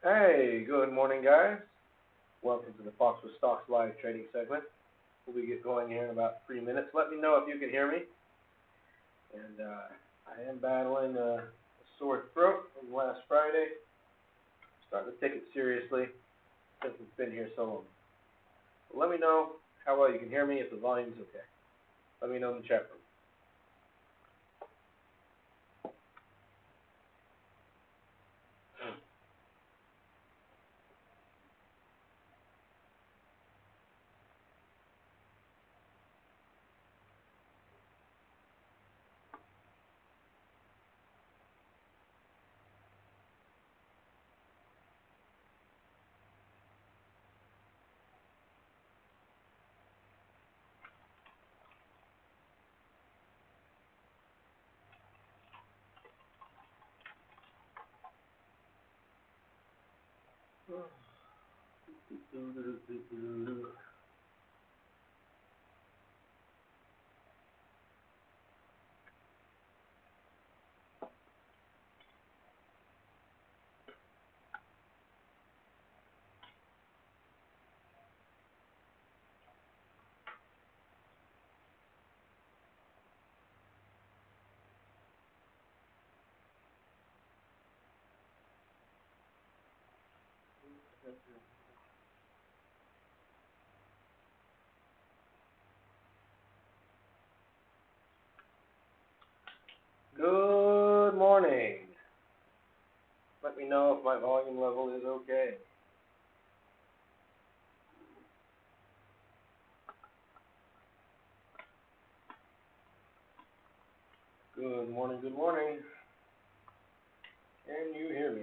Hey, good morning, guys. Welcome to the Fox with Stocks live trading segment. We'll get going here in about 3 minutes. Let me know if you can hear me. And I am battling a sore throat from last Friday. Starting to take it seriously since it's been here so long. But let me know how well you can hear me, if the volume's okay. Let me know in the chat room. Good morning. Let me know if my volume level is okay. Good morning, good morning. Can you hear me?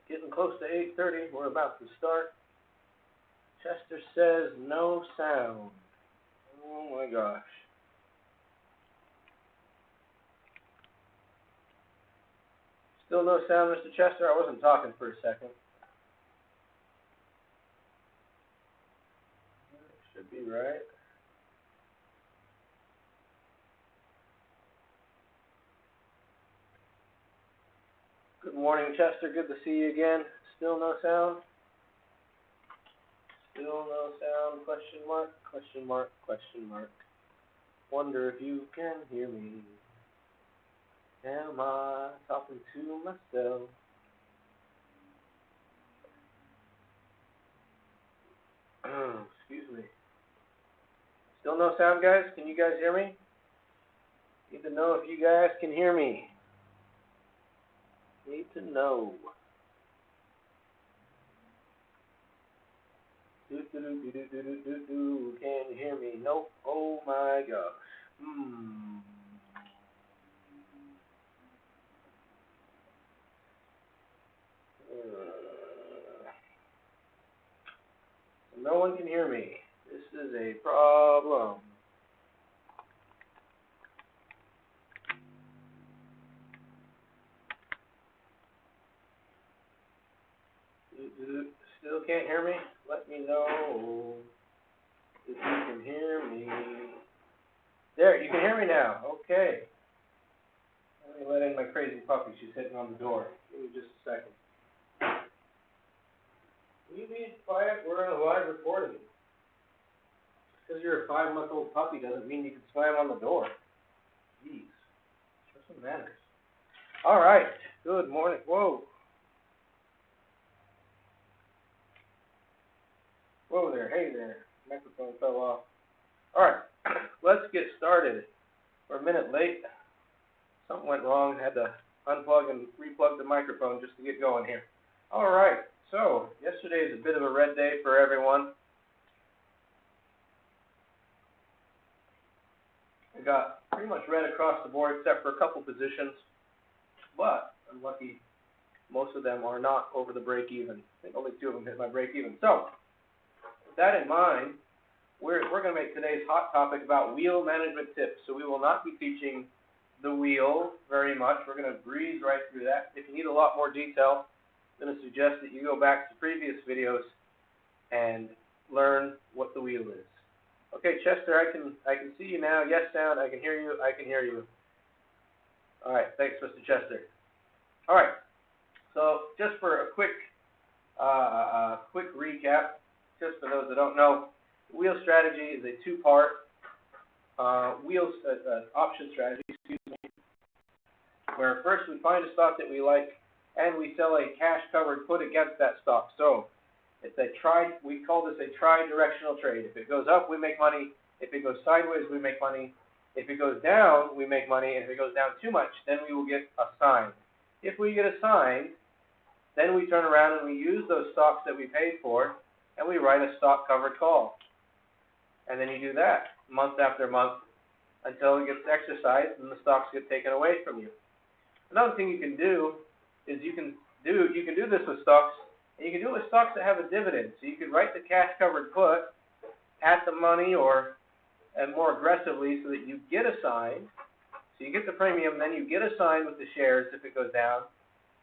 Getting close to 8:30. We're about to start. Chester says no sound. Oh my gosh. Still no sound, Mr. Chester? I wasn't talking for a second. Should be right. Good morning, Chester. Good to see you again. Still no sound? Still no sound? Question mark, question mark, question mark. Wonder if you can hear me. Am I talking to myself? Excuse me. Still no sound, guys? Can you guys hear me? Need to know if you guys can hear me. Need to know. Can you hear me? Nope. Oh my gosh. No one can hear me. This is a problem. Still can't hear me? Let me know if you can hear me. There, you can hear me now. Okay. Let me let in my crazy puppy. She's hitting on the door. Give me just a second. Will you be quiet? We're on a live recording. Just because you're a 5-month-old puppy doesn't mean you can slam on the door. Jeez. Show some manners. All right. Good morning. Whoa. Whoa there. Hey there. Microphone fell off. All right. Let's get started. We're a minute late. Something went wrong. Had to unplug and replug the microphone just to get going here. All right. So, yesterday is a bit of a red day for everyone. We got pretty much red across the board except for a couple positions, but I'm lucky most of them are not over the break even. I think only 2 of them hit my break even. So, with that in mind, we're going to make today's hot topic about wheel management tips. So we will not be teaching the wheel very much. We're going to breeze right through that. If you need a lot more detail, I'm going to suggest that you go back to previous videos and learn what the wheel is. Okay, Chester, I can see you now. Yes, sound. I can hear you. I can hear you. All right, thanks, Mr. Chester. All right. So just for a quick recap, just for those that don't know, wheel strategy is a 2-part option strategy, where first we find a stock that we like and we sell a cash covered put against that stock. So it's we call this a tri-directional trade. If it goes up, we make money. If it goes sideways, we make money. If it goes down, we make money. And if it goes down too much, then we will get assigned. If we get assigned, then we turn around and we use those stocks that we paid for and we write a stock covered call. And then you do that month after month until it gets exercised and the stocks get taken away from you. Another thing you can do is you can do this with stocks, and you can do it with stocks that have a dividend. So you can write the cash covered put at the money and more aggressively so that you get assigned. So you get the premium, then you get assigned with the shares if it goes down.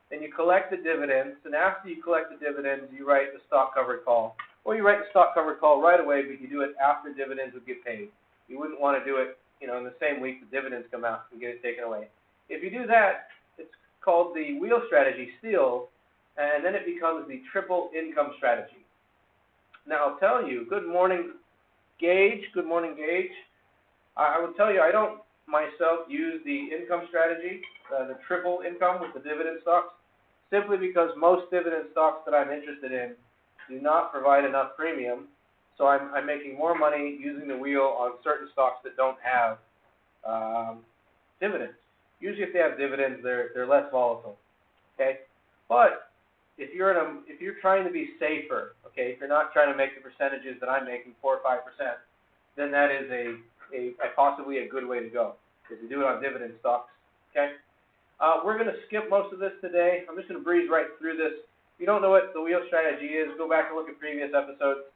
Then you collect the dividends, and after you collect the dividends, you write the stock covered call. Or you write the stock covered call right away, but you do it after dividends would get paid. You wouldn't want to do it, in the same week the dividends come out and get it taken away. If you do that, it's called the wheel strategy still, and then it becomes the triple income strategy. Now I'll tell you, good morning, Gage. Good morning, Gage. I will tell you, I don't myself use the income strategy, the triple income with the dividend stocks, simply because most dividend stocks that I'm interested in do not provide enough premium, so I'm making more money using the wheel on certain stocks that don't have dividends. Usually, if they have dividends, they're less volatile. Okay, but if you're trying to be safer, okay, if you're not trying to make the percentages that I'm making, 4 or 5%, then that is possibly a good way to go, is to do it on dividend stocks. Okay, we're going to skip most of this today. I'm just going to breeze right through this. If you don't know what the wheel strategy is, go back and look at previous episodes.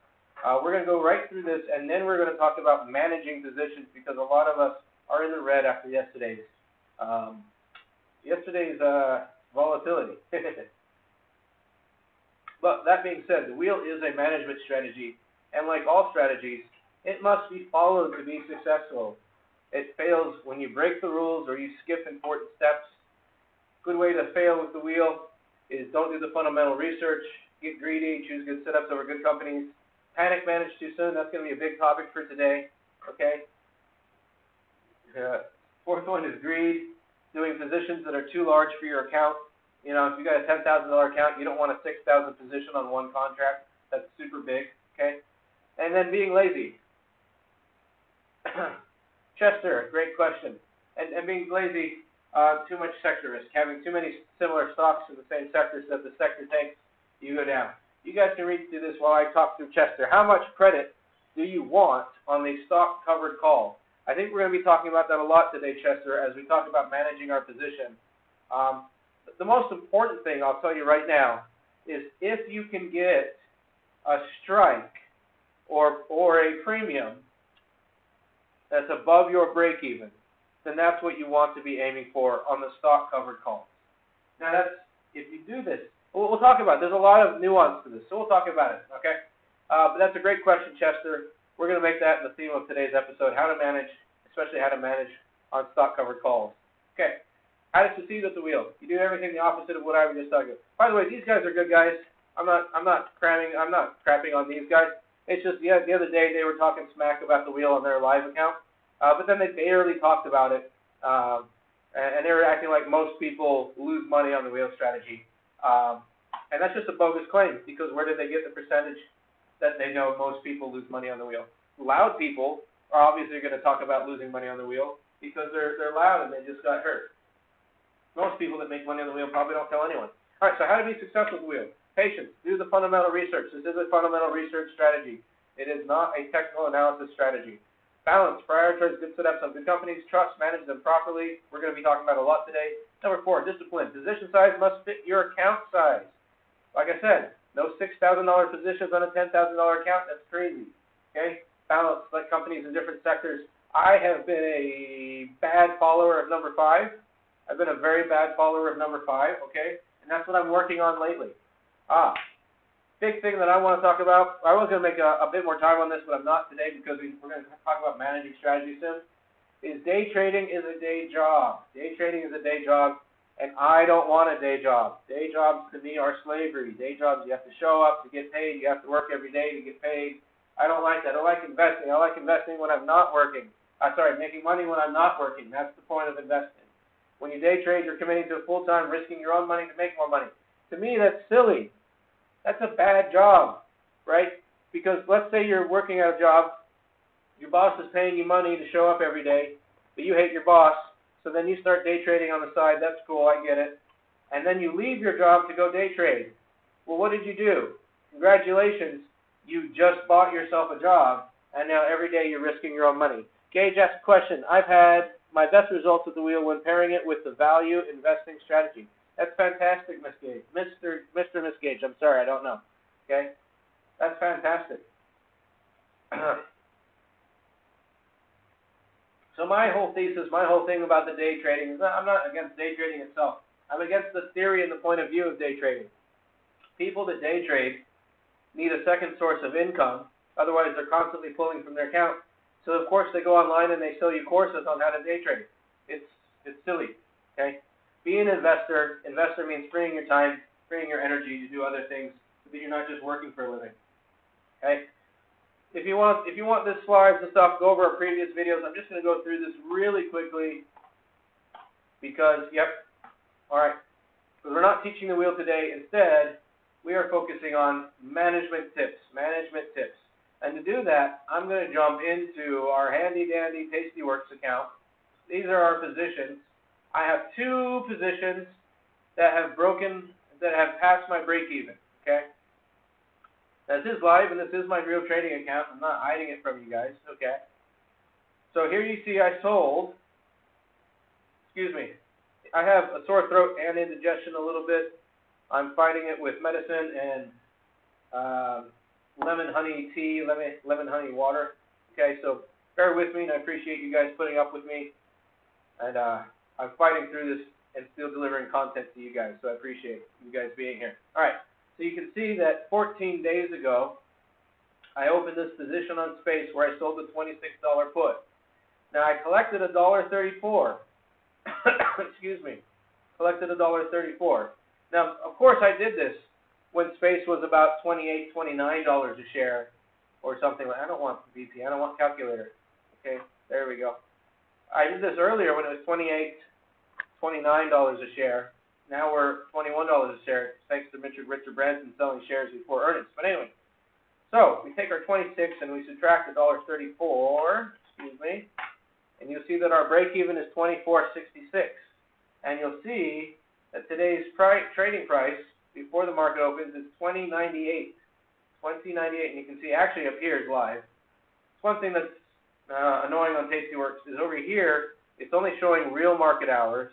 We're going to go right through this, and then we're going to talk about managing positions, because a lot of us are in the red after yesterday's volatility. But that being said, the wheel is a management strategy, and like all strategies, it must be followed to be successful. It fails when you break the rules or you skip important steps. Good way to fail with the wheel is don't do the fundamental research, get greedy, choose good setups over good companies, panic manage too soon. That's going to be a big topic for today. Okay. Fourth one is greed, doing positions that are too large for your account. If you got a $10,000 account, you don't want a 6,000 position on one contract. That's super big. Okay. And then being lazy. Chester, great question. And being lazy, too much sector risk. Having too many similar stocks in the same sector, so if the sector tanks, you go down. You guys can read through this while I talk through Chester. How much credit do you want on the stock covered call? I think we're going to be talking about that a lot today, Chester, as we talk about managing our position. The most important thing I'll tell you right now is if you can get a strike or a premium that's above your break even, then that's what you want to be aiming for on the stock covered call. Now if you do this, we'll talk about it. There's a lot of nuance to this, so we'll talk about it, okay? But that's a great question, Chester. We're going to make that the theme of today's episode, how to manage, especially how to manage on stock covered calls. Okay, how to succeed with the wheel. You do everything the opposite of what I was just talking about. By the way, these guys are good guys. I'm not crapping on these guys. It's just the other day they were talking smack about the wheel on their live account, but then they barely talked about it, and they were acting like most people lose money on the wheel strategy. And that's just a bogus claim, because where did they get the percentage that they know most people lose money on the wheel? Loud people are obviously going to talk about losing money on the wheel because they're loud and they just got hurt. Most people that make money on the wheel probably don't tell anyone. All right, so how to be successful with the wheel. patience. Do the fundamental research. This is a fundamental research strategy. It is not a technical analysis strategy. Balance, prioritize good setups on good companies, trust, manage them properly. We're going to be talking about a lot today. Number 4, discipline. Position size must fit your account size. Like I said, no $6,000 positions on a $10,000 account. That's crazy. Okay? Balance, like companies in different sectors. I have been a bad follower of number 5. I've been a very bad follower of number 5, okay? And that's what I'm working on lately. Big thing that I want to talk about, I was going to make a bit more time on this, but I'm not today because we're going to talk about managing strategy soon, is day trading is a day job. Day trading is a day job, and I don't want a day job. Day jobs to me are slavery. Day jobs, you have to show up to get paid. You have to work every day to get paid. I don't like that. I like investing. I like investing when I'm not working. Making money when I'm not working. That's the point of investing. When you day trade, you're committing to a full-time, risking your own money to make more money. To me, that's silly. That's a bad job, right? Because let's say you're working at a job, your boss is paying you money to show up every day, but you hate your boss, so then you start day trading on the side. That's cool, I get it. And then you leave your job to go day trade. Well, what did you do? Congratulations, you just bought yourself a job, and now every day you're risking your own money. Gage asked a question. I've had my best results with the wheel when pairing it with the value investing strategy. That's fantastic, Miss Gage. Mr. Miss Gage, I'm sorry, I don't know. Okay? That's fantastic. So my whole thesis, my whole thing about the day trading is I'm not against day trading itself. I'm against the theory and the point of view of day trading. People that day trade need a second source of income. Otherwise, they're constantly pulling from their account. So, of course, they go online and they sell you courses on how to day trade. It's silly. Okay? Be an investor. Investor means freeing your time, freeing your energy to do other things so that you're not just working for a living. Okay? If you want this slides and stuff, go over our previous videos. I'm just going to go through this really quickly because, all right. Because we're not teaching the wheel today. Instead, we are focusing on management tips. And to do that, I'm going to jump into our handy-dandy Tastyworks account. These are our positions. I have 2 positions that have passed my break-even, okay? This is live, and this is my real trading account. I'm not hiding it from you guys, okay? So here you see I sold, I have a sore throat and indigestion a little bit. I'm fighting it with medicine and lemon honey tea, lemon honey water, okay? So bear with me, and I appreciate you guys putting up with me. And I'm fighting through this and still delivering content to you guys, so I appreciate you guys being here. All right, so you can see that 14 days ago, I opened this position on Space where I sold the $26 put. Now, I collected $1.34. Collected $1.34. Now, of course, I did this when Space was about $28, $29 a share or something. I don't want VP. I don't want calculator. Okay, there we go. I did this earlier when it was $28, $29 a share. Now we're $21 a share, thanks to Richard Branson selling shares before earnings. But anyway, so we take our 26 and we subtract $1.34, and you'll see that our break-even is $24.66. And you'll see that today's trading price before the market opens is $20.98. $20.98, and you can see actually up here is live. It's one thing that's annoying on Tastyworks is over here, it's only showing real market hours.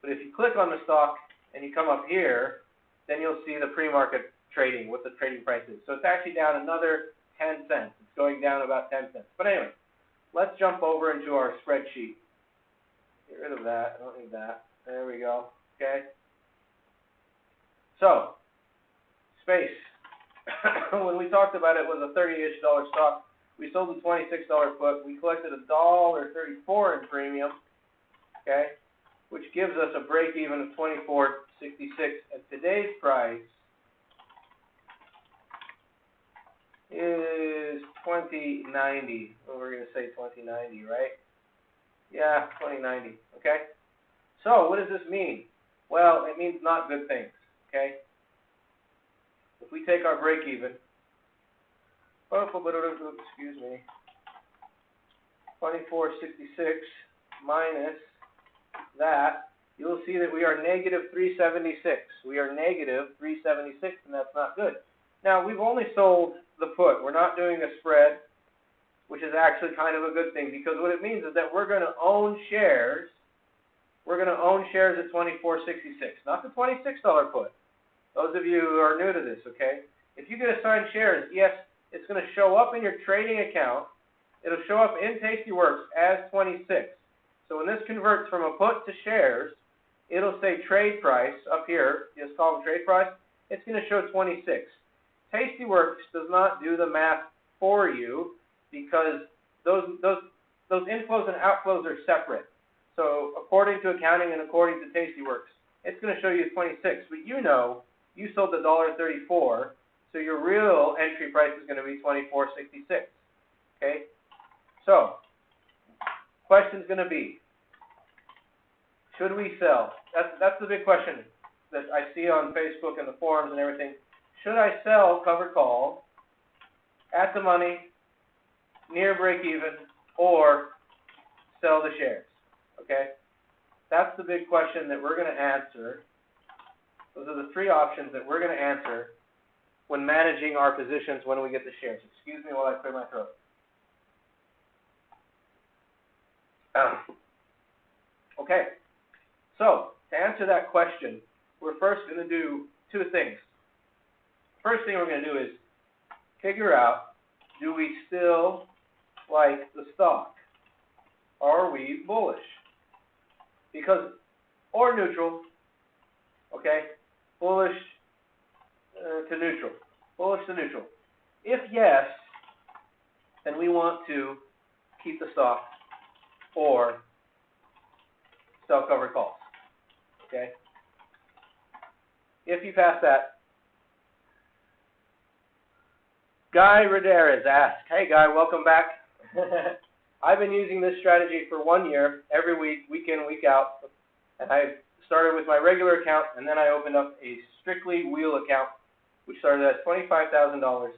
But if you click on the stock and you come up here, then you'll see the pre-market trading, what the trading price is. So it's actually down another 10 cents. It's going down about 10 cents. But anyway, let's jump over into our spreadsheet. Get rid of that. I don't need that. There we go. Okay. So, Space. When we talked about it, it was a $30-ish stock. We sold the $26 put. We collected $1.34 in premium, okay, which gives us a break-even of $24.66. And today's price is $20.90. Well, we're going to say $20.90, right? Yeah, $20.90, okay? So what does this mean? Well, it means not good things, okay? If we take our break-even, 24.66 minus that, you'll see that we are negative 376. We are negative 376, and that's not good. Now, we've only sold the put. We're not doing a spread, which is actually kind of a good thing, because what it means is that we're going to own shares. We're going to own shares at $24.66, not the $26 put. Those of you who are new to this, okay? If you get assigned shares, yes, it's going to show up in your trading account. It'll show up in Tastyworks as 26. So when this converts from a put to shares, it'll say trade price up here. Just call them trade price. It's going to show 26. Tastyworks does not do the math for you because those inflows and outflows are separate. So according to accounting and according to Tastyworks, it's going to show you 26. But you know you sold the $1.34, so your real entry price is going to be $24.66. Okay? So, question's going to be, should we sell? That's the big question that I see on Facebook and the forums and everything. Should I sell covered call at the money, near break even, or sell the shares? Okay? That's the big question that we're going to answer. Those are the three options that we're going to answer when managing our positions when we get the shares. Excuse me while I clear my throat. Okay, so to answer that question, we're first going to do two things. First thing we're going to do is figure out, do we still like the stock? Are we bullish? Because, or neutral, okay, bullish to neutral, bullish to neutral. If yes, then we want to keep the stock or sell covered calls, okay? If you pass that, Guy Roderes asked, hey Guy, welcome back. I've been using this strategy for 1 year, every week, week in, week out, and I started with my regular account, and then I opened up a strictly wheel account, which started at $25,000,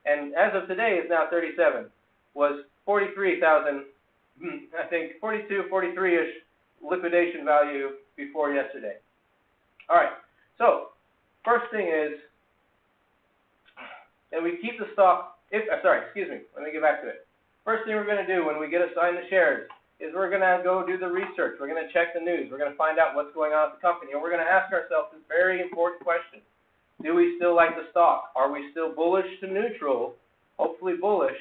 and as of today is now 37, was 43,000. I think 42, 43-ish liquidation value before yesterday. All right, so first thing is that we keep the stock, let me get back to it. First thing we're going to do when we get assigned the shares is we're going to go do the research. We're going to check the news. We're going to find out what's going on at the company, and we're going to ask ourselves this very important question. Do we still like the stock? Are we still bullish to neutral, hopefully bullish,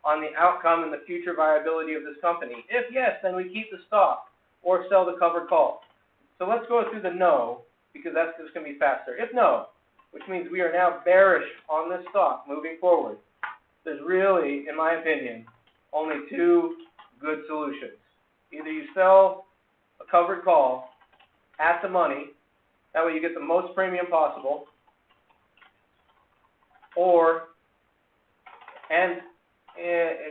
on the outcome and the future viability of this company? If yes, then we keep the stock or sell the covered call. So let's go through the no, because that's just going to be faster. If no, which means we are now bearish on this stock moving forward, there's really, in my opinion, only two good solutions. Either you sell a covered call at the money, that way you get the most premium possible, or,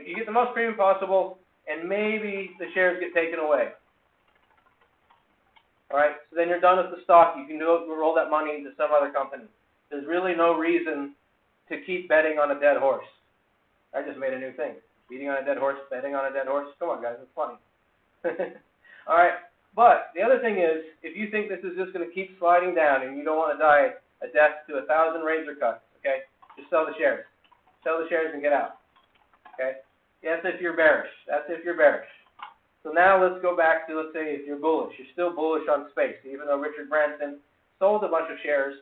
you get the most premium possible, and maybe the shares get taken away. All right, so then you're done with the stock. You can roll that money into some other company. There's really no reason to keep betting on a dead horse. I just made a new thing. Beating on a dead horse, betting on a dead horse. Come on, guys, it's funny. All right, but the other thing is, if you think this is just going to keep sliding down and you don't want to die a death to 1,000 razor cuts, okay, just sell the shares. Sell the shares and get out. Okay? That's if you're bearish. That's if you're bearish. So now let's go back to, let's say, if you're bullish. You're still bullish on space. Even though Richard Branson sold a bunch of shares,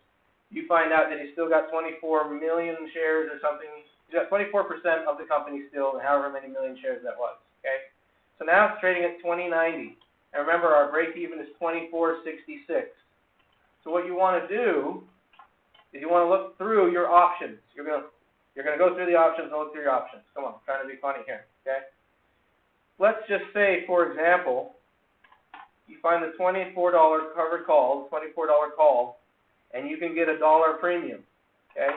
you find out that he's still got 24 million shares or something. He's got 24% of the company still, and however many million shares that was. Okay? So now it's trading at 20.90. And remember, our break even is 24.66. So what you want to do is you want to look through your options. You're going to go through the options and look through your options. Come on, I'm trying to be funny here, okay? Let's just say, for example, you find the $24 covered call, the $24 call, and you can get $1 premium, okay?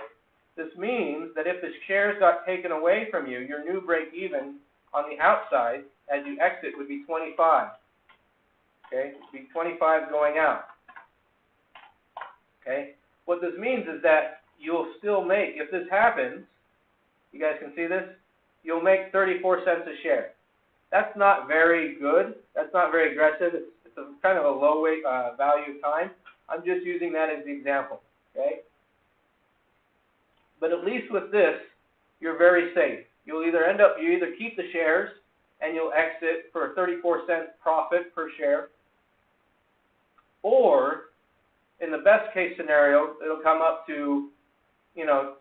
This means that if the shares got taken away from you, your new break even on the outside as you exit would be 25, okay? It would be 25 going out, okay? What this means is that you'll still make, if this happens, you guys can see this, you'll make 34 cents a share. That's not very good. That's not very aggressive. It's it's a kind of a low weight value of time. I'm just using that as the example, okay? But at least with this, you're very safe. You either keep the shares and you'll exit for a 34-cent profit per share, or in the best case scenario, it'll come up to,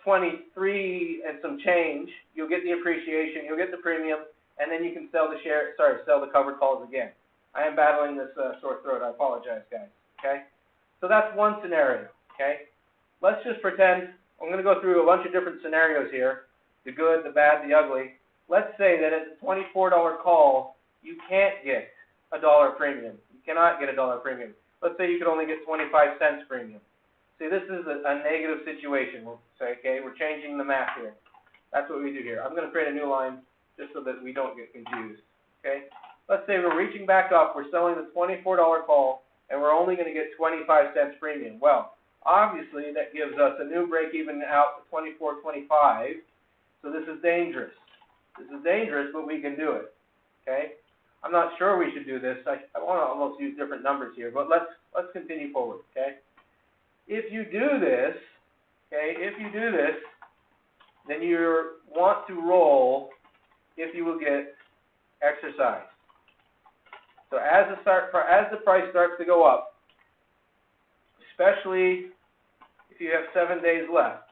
23 and some change. You'll get the appreciation, you'll get the premium, and then you can sell the covered calls again. I am battling this sore throat. I apologize, guys. Okay? So that's one scenario. Okay? Let's just pretend, I'm going to go through a bunch of different scenarios here, the good, the bad, the ugly. Let's say that at the $24 call, you can't get a $1 premium. You cannot get a $1 premium. Let's say you could only get 25 cents premium. See, this is a negative situation. We'll say, okay, we're changing the math here. That's what we do here. I'm going to create a new line just so that we don't get confused. Okay? Let's say we're reaching back up, we're selling the $24 call, and we're only going to get 25 cents premium. Well, obviously that gives us a new break-even out to $24.25, so this is dangerous. This is dangerous, but we can do it. Okay? I'm not sure we should do this. I want to almost use different numbers here, but let's continue forward. Okay? If you do this, then you want to roll if you will get exercise. So as the price starts to go up, especially if you have 7 days left,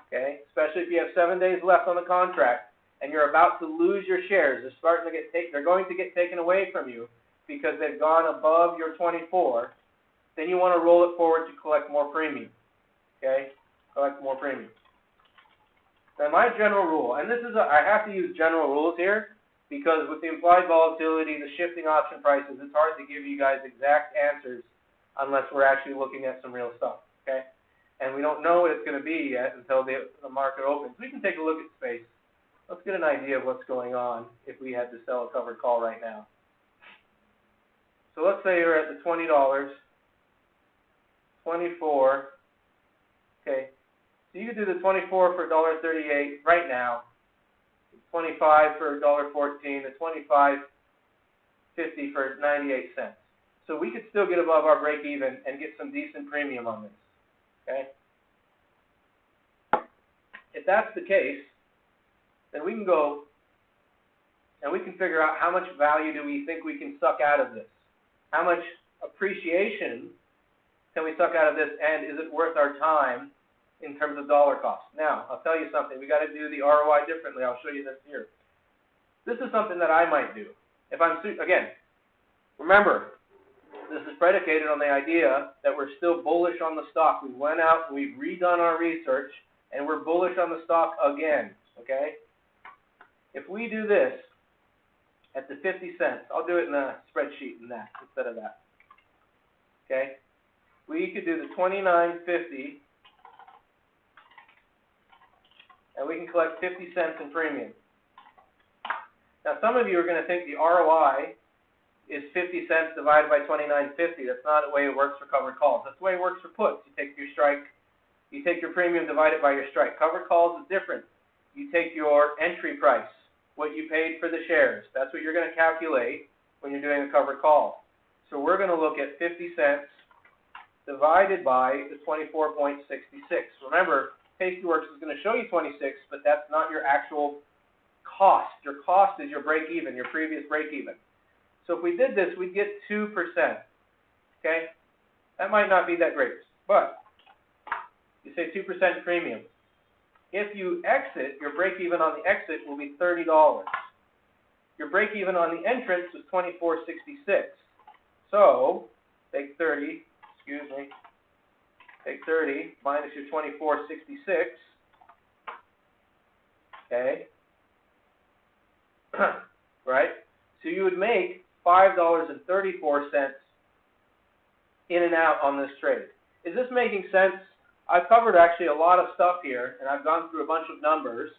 okay? Especially if you have 7 days left on the contract and you're about to lose your shares, they're going to get taken away from you because they've gone above your 24. Then you want to roll it forward to collect more premium. Okay? Collect more premium. Now my general rule, and I have to use general rules here because with the implied volatility, the shifting option prices, it's hard to give you guys exact answers unless we're actually looking at some real stuff. Okay? And we don't know what it's going to be yet until the market opens. We can take a look at space. Let's get an idea of what's going on if we had to sell a covered call right now. So let's say you're at the $20. 24. Okay, so you could do the 24 for $1.38 right now, 25 for $1.14, the 25.50 for 98 cents. So we could still get above our break even and get some decent premium on this. Okay. If that's the case, then we can go and we can figure out how much value do we think we can suck out of this. How much appreciation can we suck out of this, and is it worth our time in terms of dollar cost? Now, I'll tell you something. We got to do the ROI differently. I'll show you this here. This is something that I might do. Again, remember, this is predicated on the idea that we're still bullish on the stock. We went out, we've redone our research, and we're bullish on the stock again, okay? If we do this at the 50 cents, I'll do it in a spreadsheet instead of that, okay? We could do the $29.50, and we can collect 50 cents in premium. Now, some of you are going to think the ROI is 50 cents divided by $29.50. That's not the way it works for covered calls. That's the way it works for puts. You take your strike, you take your premium divided by your strike. Covered calls is different. You take your entry price, what you paid for the shares. That's what you're going to calculate when you're doing a covered call. So we're going to look at 50 cents divided by the 24.66. Remember, Tastyworks is going to show you 26, but that's not your actual cost. Your cost is your break even, your previous break even. So if we did this, we'd get 2%. Okay? That might not be that great, but you say 2% premium. If you exit, your break even on the exit will be $30. Your break even on the entrance was $24.66. So take 30. Take 30 minus your 24.66. Okay. Right? So you would make $5.34 in and out on this trade. Is this making sense? I've covered actually a lot of stuff here, and I've gone through a bunch of numbers.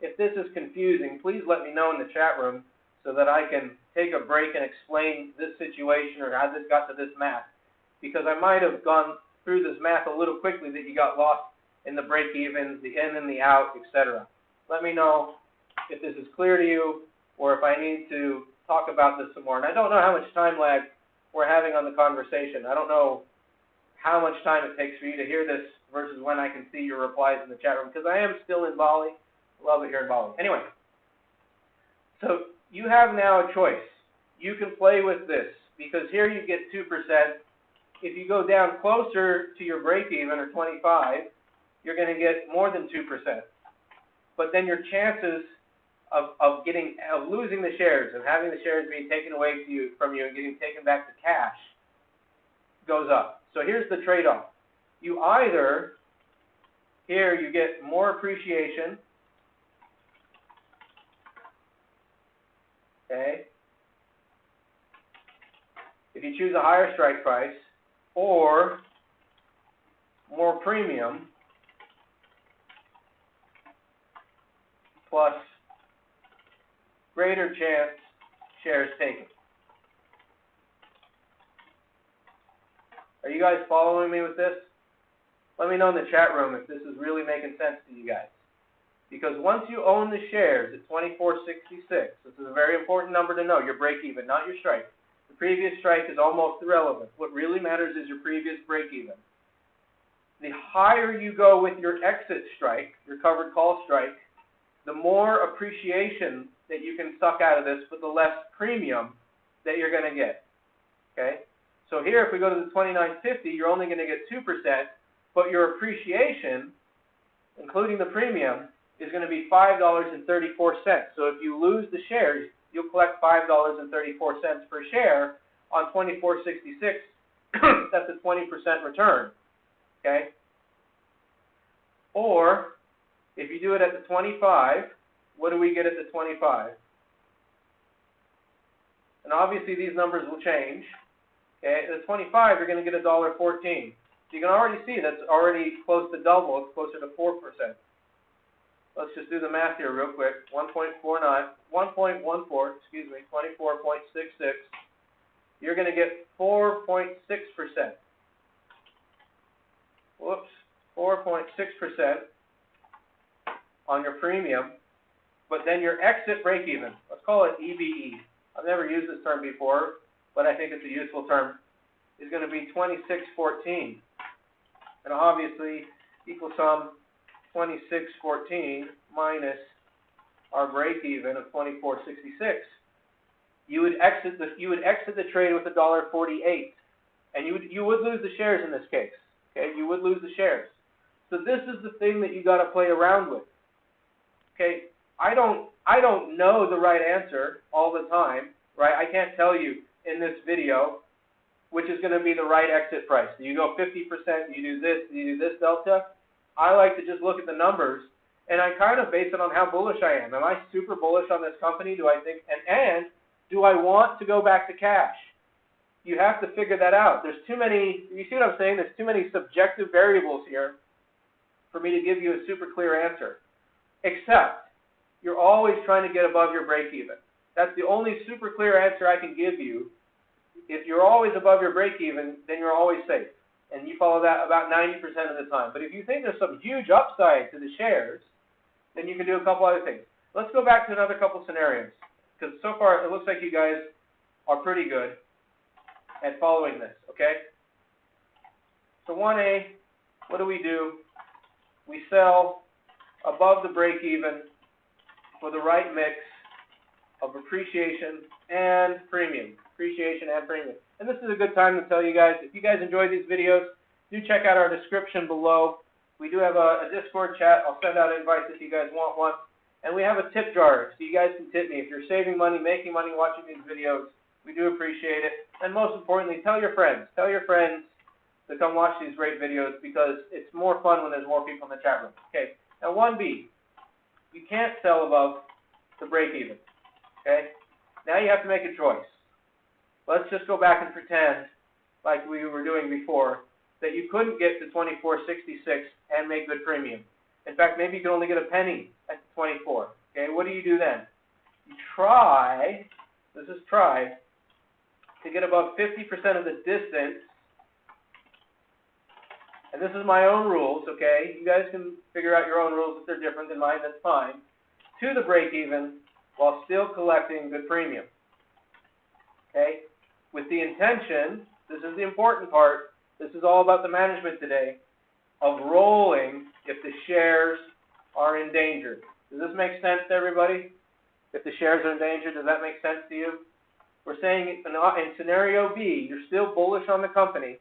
If this is confusing, please let me know in the chat room so that I can take a break and explain this situation or how this got to this math. Because I might have gone through this math a little quickly that you got lost in the break-evens, the in and the out, etc. Let me know if this is clear to you or if I need to talk about this some more. And I don't know how much time lag we're having on the conversation. I don't know how much time it takes for you to hear this versus when I can see your replies in the chat room, because I am still in Bali. Love it here in Bali. Anyway, so you have now a choice. You can play with this, because here you get 2%. If you go down closer to your break-even, or 25, you're going to get more than 2%. But then your chances of losing the shares and having the shares being taken away from you and getting taken back to cash goes up. So here's the trade-off. You either, here you get more appreciation, okay, if you choose a higher strike price, or more premium plus greater chance shares taken. Are you guys following me with this? Let me know in the chat room if this is really making sense to you guys. Because once you own the shares at 24.66, this is a very important number to know, your break-even, not your strike. The previous strike is almost irrelevant. What really matters is your previous break-even. The higher you go with your exit strike, your covered call strike, the more appreciation that you can suck out of this, but the less premium that you're going to get. Okay? So here, if we go to the 29.50, you're only going to get 2%, but your appreciation, including the premium, is going to be $5.34. So if you lose the shares, you'll collect $5.34 per share on 24.66. That's a 20% return. Okay? Or if you do it at the 25, what do we get at the 25? And obviously these numbers will change. Okay, at the 25, you're going to get $1.14. So you can already see that's already close to double. It's closer to 4%. Let's just do the math here real quick. 1.14, 24.66. You're going to get 4.6%. Whoops, 4.6% on your premium. But then your exit break-even, let's call it EBE. I've never used this term before, but I think it's a useful term, is going to be 26.14. And obviously, equal sum 26.14 minus our break-even of 24.66. You would exit the trade with $1.48, and you would lose the shares in this case. Okay, you would lose the shares. So this is the thing that you got to play around with. Okay, I don't know the right answer all the time, right? I can't tell you in this video which is going to be the right exit price. Do you go 50%? Do you do this? Do you do this delta? I like to just look at the numbers, and I kind of base it on how bullish I am. Am I super bullish on this company? Do I think, and do I want to go back to cash? You have to figure that out. There's too many, you see what I'm saying? There's too many subjective variables here for me to give you a super clear answer. Except, you're always trying to get above your break-even. That's the only super clear answer I can give you. If you're always above your break-even, then you're always safe. And you follow that about 90% of the time. But if you think there's some huge upside to the shares, then you can do a couple other things. Let's go back to another couple scenarios. Because so far, it looks like you guys are pretty good at following this, okay? So 1A, what do? We sell above the break-even for the right mix of appreciation and premium. And this is a good time to tell you guys, if you guys enjoy these videos, do check out our description below. We do have a Discord chat. I'll send out invites if you guys want one. And we have a tip jar, so you guys can tip me. If you're saving money, making money watching these videos, we do appreciate it. And most importantly, tell your friends. Tell your friends to come watch these great videos, because it's more fun when there's more people in the chat room. Okay, now 1B, you can't sell above the break-even. Okay, now you have to make a choice. Let's just go back and pretend, like we were doing before, that you couldn't get to 24.66 and make good premium. In fact, maybe you can only get a penny at 24. Okay, what do you do then? You try, this is try, to get above 50% of the distance. And this is my own rules, okay? You guys can figure out your own rules. If they're different than mine, that's fine. To the break-even while still collecting good premium. Okay? with the intention, this is the important part, this is all about the management today, of rolling if the shares are in danger. Does this make sense to everybody? If the shares are in danger, does that make sense to you? We're saying in scenario B, you're still bullish on the company,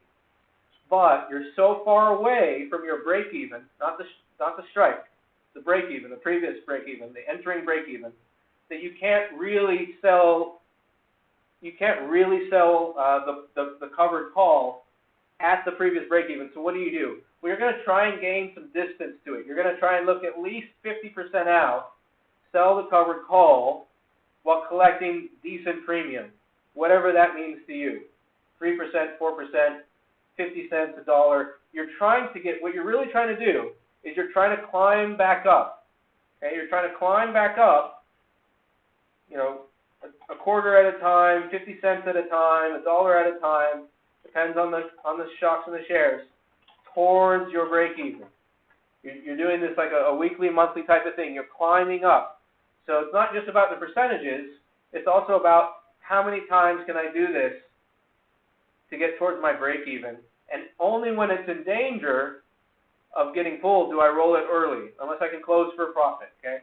but you're so far away from your break-even, not the strike, the break-even, the previous break-even, the entering break-even, that you can't really sell. You can't really sell the covered call at the previous break-even. So what do? Well, you're going to try and gain some distance to it. You're going to try and look at least 50% out, sell the covered call while collecting decent premium, whatever that means to you. 3%, 4%, 50 cents, a dollar. You're trying to get, what you're really trying to do is you're trying to climb back up. Okay, you're trying to climb back up, you know, a quarter at a time, 50 cents at a time, a dollar at a time, depends on the stocks and the shares, towards your break even. You're doing this like a weekly, monthly type of thing. You're climbing up. So it's not just about the percentages, it's also about how many times can I do this to get towards my break even. And only when it's in danger of getting pulled do I roll it early, unless I can close for a profit, okay?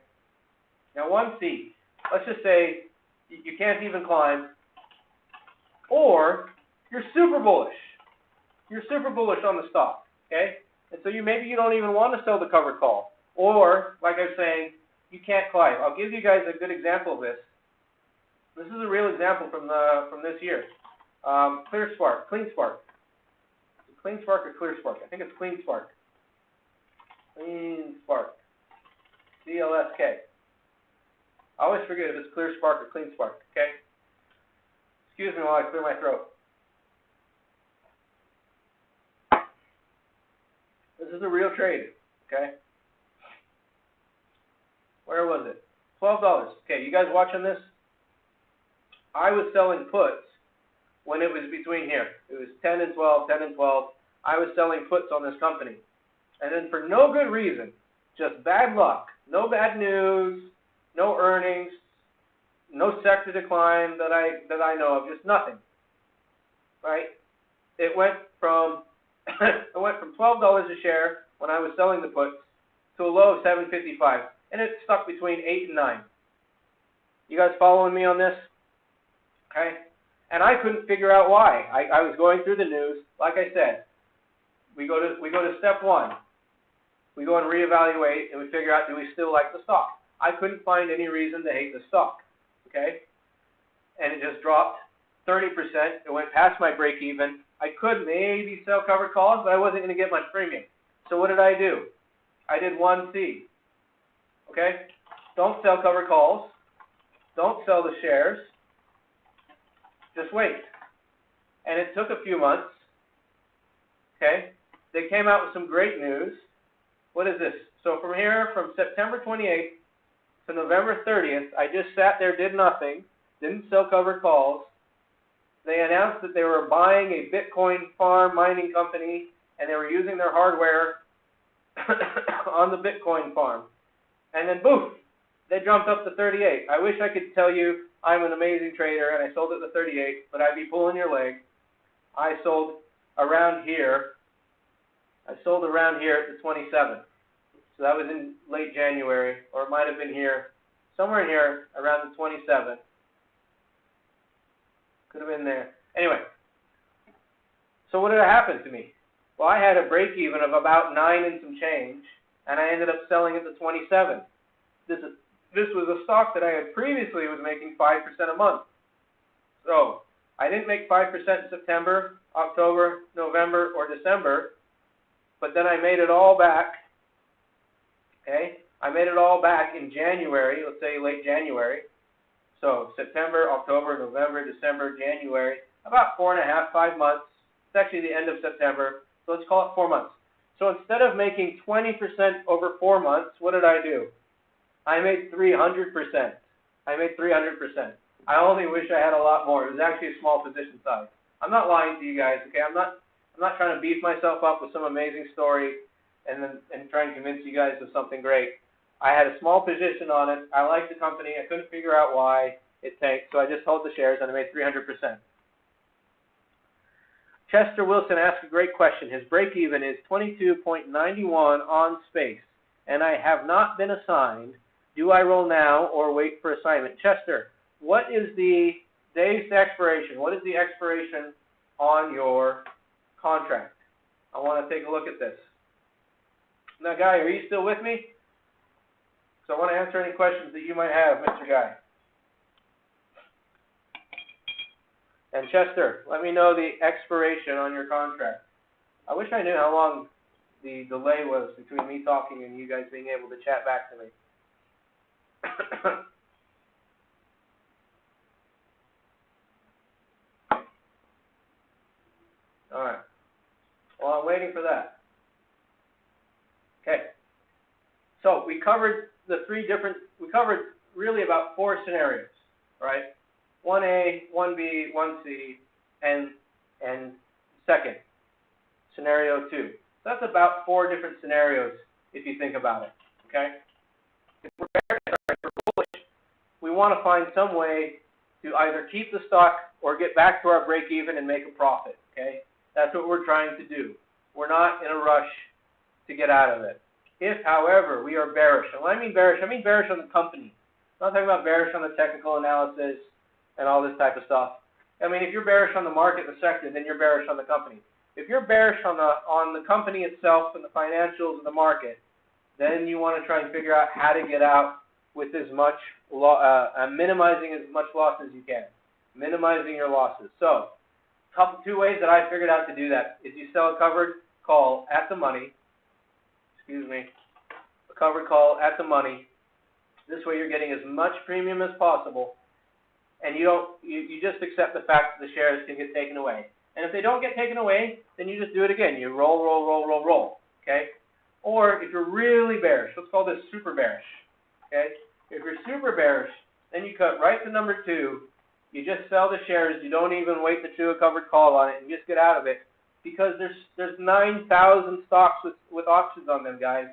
Now 1C, let's just say you can't even climb, or you're super bullish. You're super bullish on the stock, okay? And so maybe you don't even want to sell the covered call. Or, like I was saying, you can't climb. I'll give you guys a good example of this. This is a real example from this year. Clean Spark. Clean Spark or Clear Spark? I think it's Clean Spark. Clean Spark. CLSK. I always forget if it's Clear Spark or Clean Spark, okay? Excuse me while I clear my throat. This is a real trade, okay? Where was it? $12. Okay, you guys watching this? I was selling puts when it was between here. It was 10 and 12, 10 and 12. I was selling puts on this company. And then for no good reason, just bad luck, no bad news, no earnings, no sector decline that I know of, just nothing. Right? It went from $12 a share when I was selling the puts to a low of $7.55, and it stuck between 8 and 9. You guys following me on this? Okay? And I couldn't figure out why. I was going through the news. Like I said, we go to step one. We go and reevaluate, and we figure out, do we still like the stock? I couldn't find any reason to hate the stock. Okay? And it just dropped 30%. It went past my break even. I could maybe sell covered calls, but I wasn't going to get much premium. So what did I do? I did 1C. Okay? Don't sell covered calls. Don't sell the shares. Just wait. And it took a few months. Okay? They came out with some great news. What is this? So from here, from September 28th to November 30th, I just sat there, did nothing, didn't sell covered calls. They announced that they were buying a Bitcoin farm mining company, and they were using their hardware on the Bitcoin farm. And then, boom, they jumped up to 38. I wish I could tell you I'm an amazing trader and I sold it to 38, but I'd be pulling your leg. I sold around here. I sold around here at the 27. So that was in late January, or it might have been here, somewhere in here around the 27. Could have been there. Anyway, so what did happen to me? Well, I had a break even of about 9 and some change, and I ended up selling it to 27. This was a stock that I had previously was making 5% a month. So I didn't make 5% in September, October, November, or December, but then I made it all back. Okay, I made it all back in January, let's say late January. So September, October, November, December, January, about 4.5, 5 months. It's actually the end of September, so let's call it 4 months. So instead of making 20% over 4 months, what did I do? I made 300%. I made 300%. I only wish I had a lot more. It was actually a small position size. I'm not lying to you guys, okay? I'm not trying to beef myself up with some amazing story and try and convince you guys of something great. I had a small position on it. I liked the company. I couldn't figure out why it tanked, so I just held the shares and I made 300%. Chester Wilson asked a great question. His break-even is 22.91 on space, and I have not been assigned. Do I roll now or wait for assignment? Chester, what is the days to expiration? What is the expiration on your contract? I want to take a look at this. Now, Guy, are you still with me? So I want to answer any questions that you might have, Mr. Guy. And Chester, let me know the expiration on your contract. I wish I knew how long the delay was between me talking and you guys being able to chat back to me. All right. Well, I'm waiting for that. Okay. So we covered we covered really about 4 scenarios, right? 1A, 1B, 1C, and second, scenario 2. So that's about 4 different scenarios if you think about it, okay? If we're bullish, we want to find some way to either keep the stock or get back to our break even and make a profit, okay? That's what we're trying to do. We're not in a rush to get out of it. If, however, we are bearish, and when I mean bearish on the company. I'm not talking about bearish on the technical analysis and all this type of stuff. I mean, if you're bearish on the market, the sector, then you're bearish on the company. If you're bearish on the company itself and the financials of the market, then you want to try and figure out how to get out with as much, minimizing as much loss as you can. Minimizing your losses. So, 2 ways that I figured out to do that is you sell a covered call at the money. A covered call at the money. This way you're getting as much premium as possible, and you just accept the fact that the shares can get taken away. And if they don't get taken away, then you just do it again. You roll, okay? Or if you're really bearish, let's call this super bearish, okay? If you're super bearish, then you cut right to number 2. You just sell the shares. You don't even wait to do a covered call on it, and just get out of it. Because there's 9,000 stocks with options on them, guys.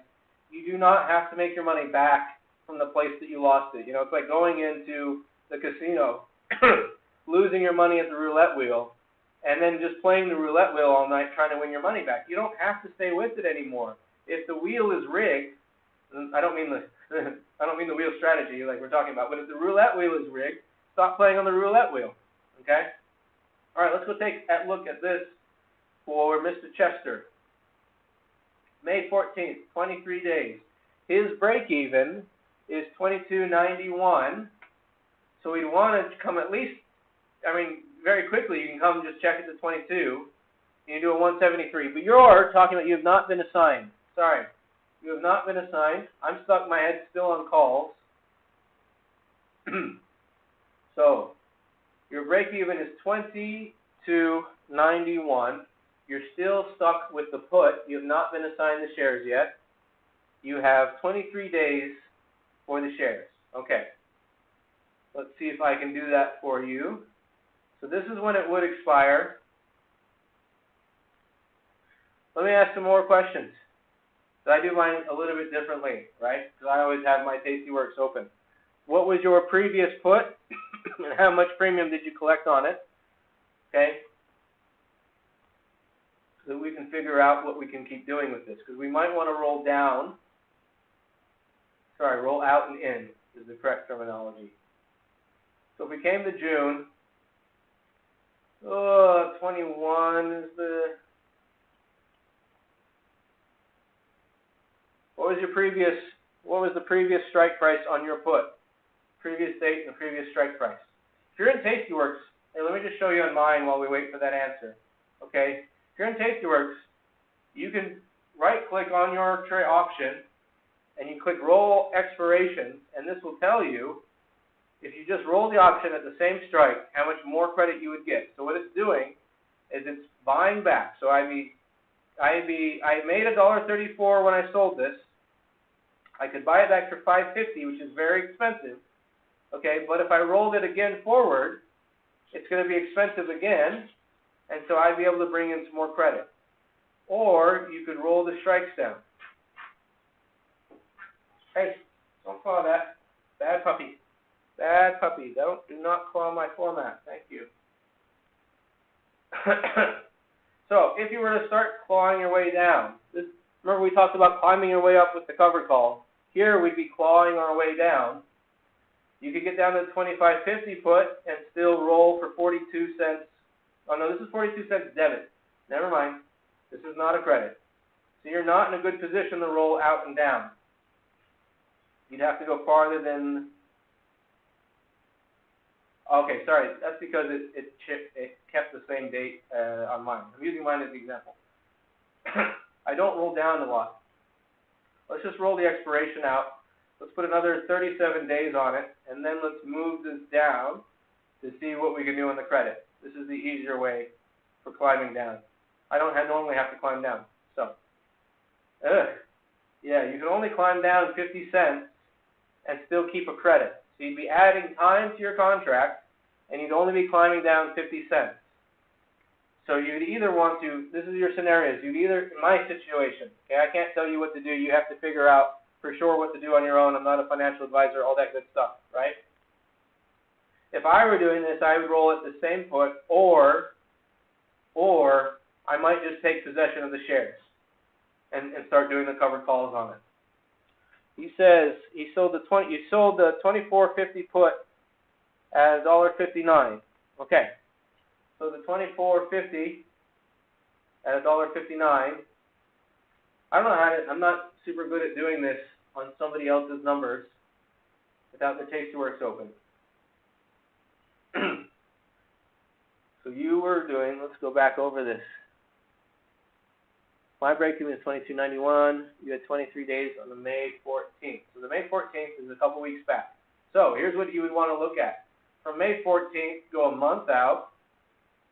You do not have to make your money back from the place that you lost it. You know, it's like going into the casino, losing your money at the roulette wheel, and then just playing the roulette wheel all night trying to win your money back. You don't have to stay with it anymore. If the wheel is rigged, I don't mean the wheel strategy like we're talking about, but if the roulette wheel is rigged, stop playing on the roulette wheel. Okay? All right, let's go take a look at this for Mr. Chester. May 14th, 23 days. His break-even is $22.91, so we'd want to come at least, very quickly you can come just check it to 22, and you do a 173. But you're talking about you have not been assigned. Sorry, you have not been assigned. I'm stuck, my head still on calls. So, your break-even is $22.91. You're still stuck with the put. You have not been assigned the shares yet. You have 23 days for the shares. Okay. Let's see if I can do that for you. So this is when it would expire. Let me ask some more questions. So I do mine a little bit differently, right? Because I always have my Tastyworks open. What was your previous put? And how much premium did you collect on it? Okay. So that we can figure out what we can keep doing with this. Because we might want to roll out and in is the correct terminology. So if we came to June, 21 is the... What was the previous strike price on your put? Previous date and the previous strike price. If you're in Tastyworks, hey, let me just show you on mine while we wait for that answer. Okay? If you're in Tastyworks, you can right-click on your trade option, and you click Roll Expiration, and this will tell you, if you just roll the option at the same strike, how much more credit you would get. So what it's doing is it's buying back. So I made $1.34 when I sold this. I could buy it back for $5.50, which is very expensive. Okay, but if I rolled it again forward, it's going to be expensive again, and so I'd be able to bring in some more credit. Or you could roll the strikes down. Hey, don't claw that. Bad puppy. Bad puppy. Do not claw my format. Thank you. So if you were to start clawing your way down, remember we talked about climbing your way up with the covered call. Here we'd be clawing our way down. You could get down to the 25.50 put and still roll for 42 cents. Oh no, this is 42 cents debit. Never mind. This is not a credit. So you're not in a good position to roll out and down. You'd have to go farther than... Okay, sorry. That's because it kept the same date on mine. I'm using mine as the example. I don't roll down a lot. Let's just roll the expiration out. Let's put another 37 days on it, and then let's move this down to see what we can do on the credit. This is the easier way for climbing down. I don't normally have to climb down. So, yeah, you can only climb down 50 cents and still keep a credit. So you'd be adding time to your contract, and you'd only be climbing down 50 cents. So you'd either want to, this is your scenarios, you'd either, in my situation, okay, I can't tell you what to do, you have to figure out for sure what to do on your own. I'm not a financial advisor, all that good stuff, right? If I were doing this, I would roll it the same put, or I might just take possession of the shares and start doing the covered calls on it. He says you sold the 24.50 put at $1.59. Okay. So the 24.50 at $1.59. I don't know how to, I'm not super good at doing this on somebody else's numbers without the Tastyworks open. So you were doing, let's go back over this. My break-even is $22.91. You had 23 days on the May 14th. So the May 14th is a couple weeks back. So here's what you would want to look at. From May 14th, go a month out.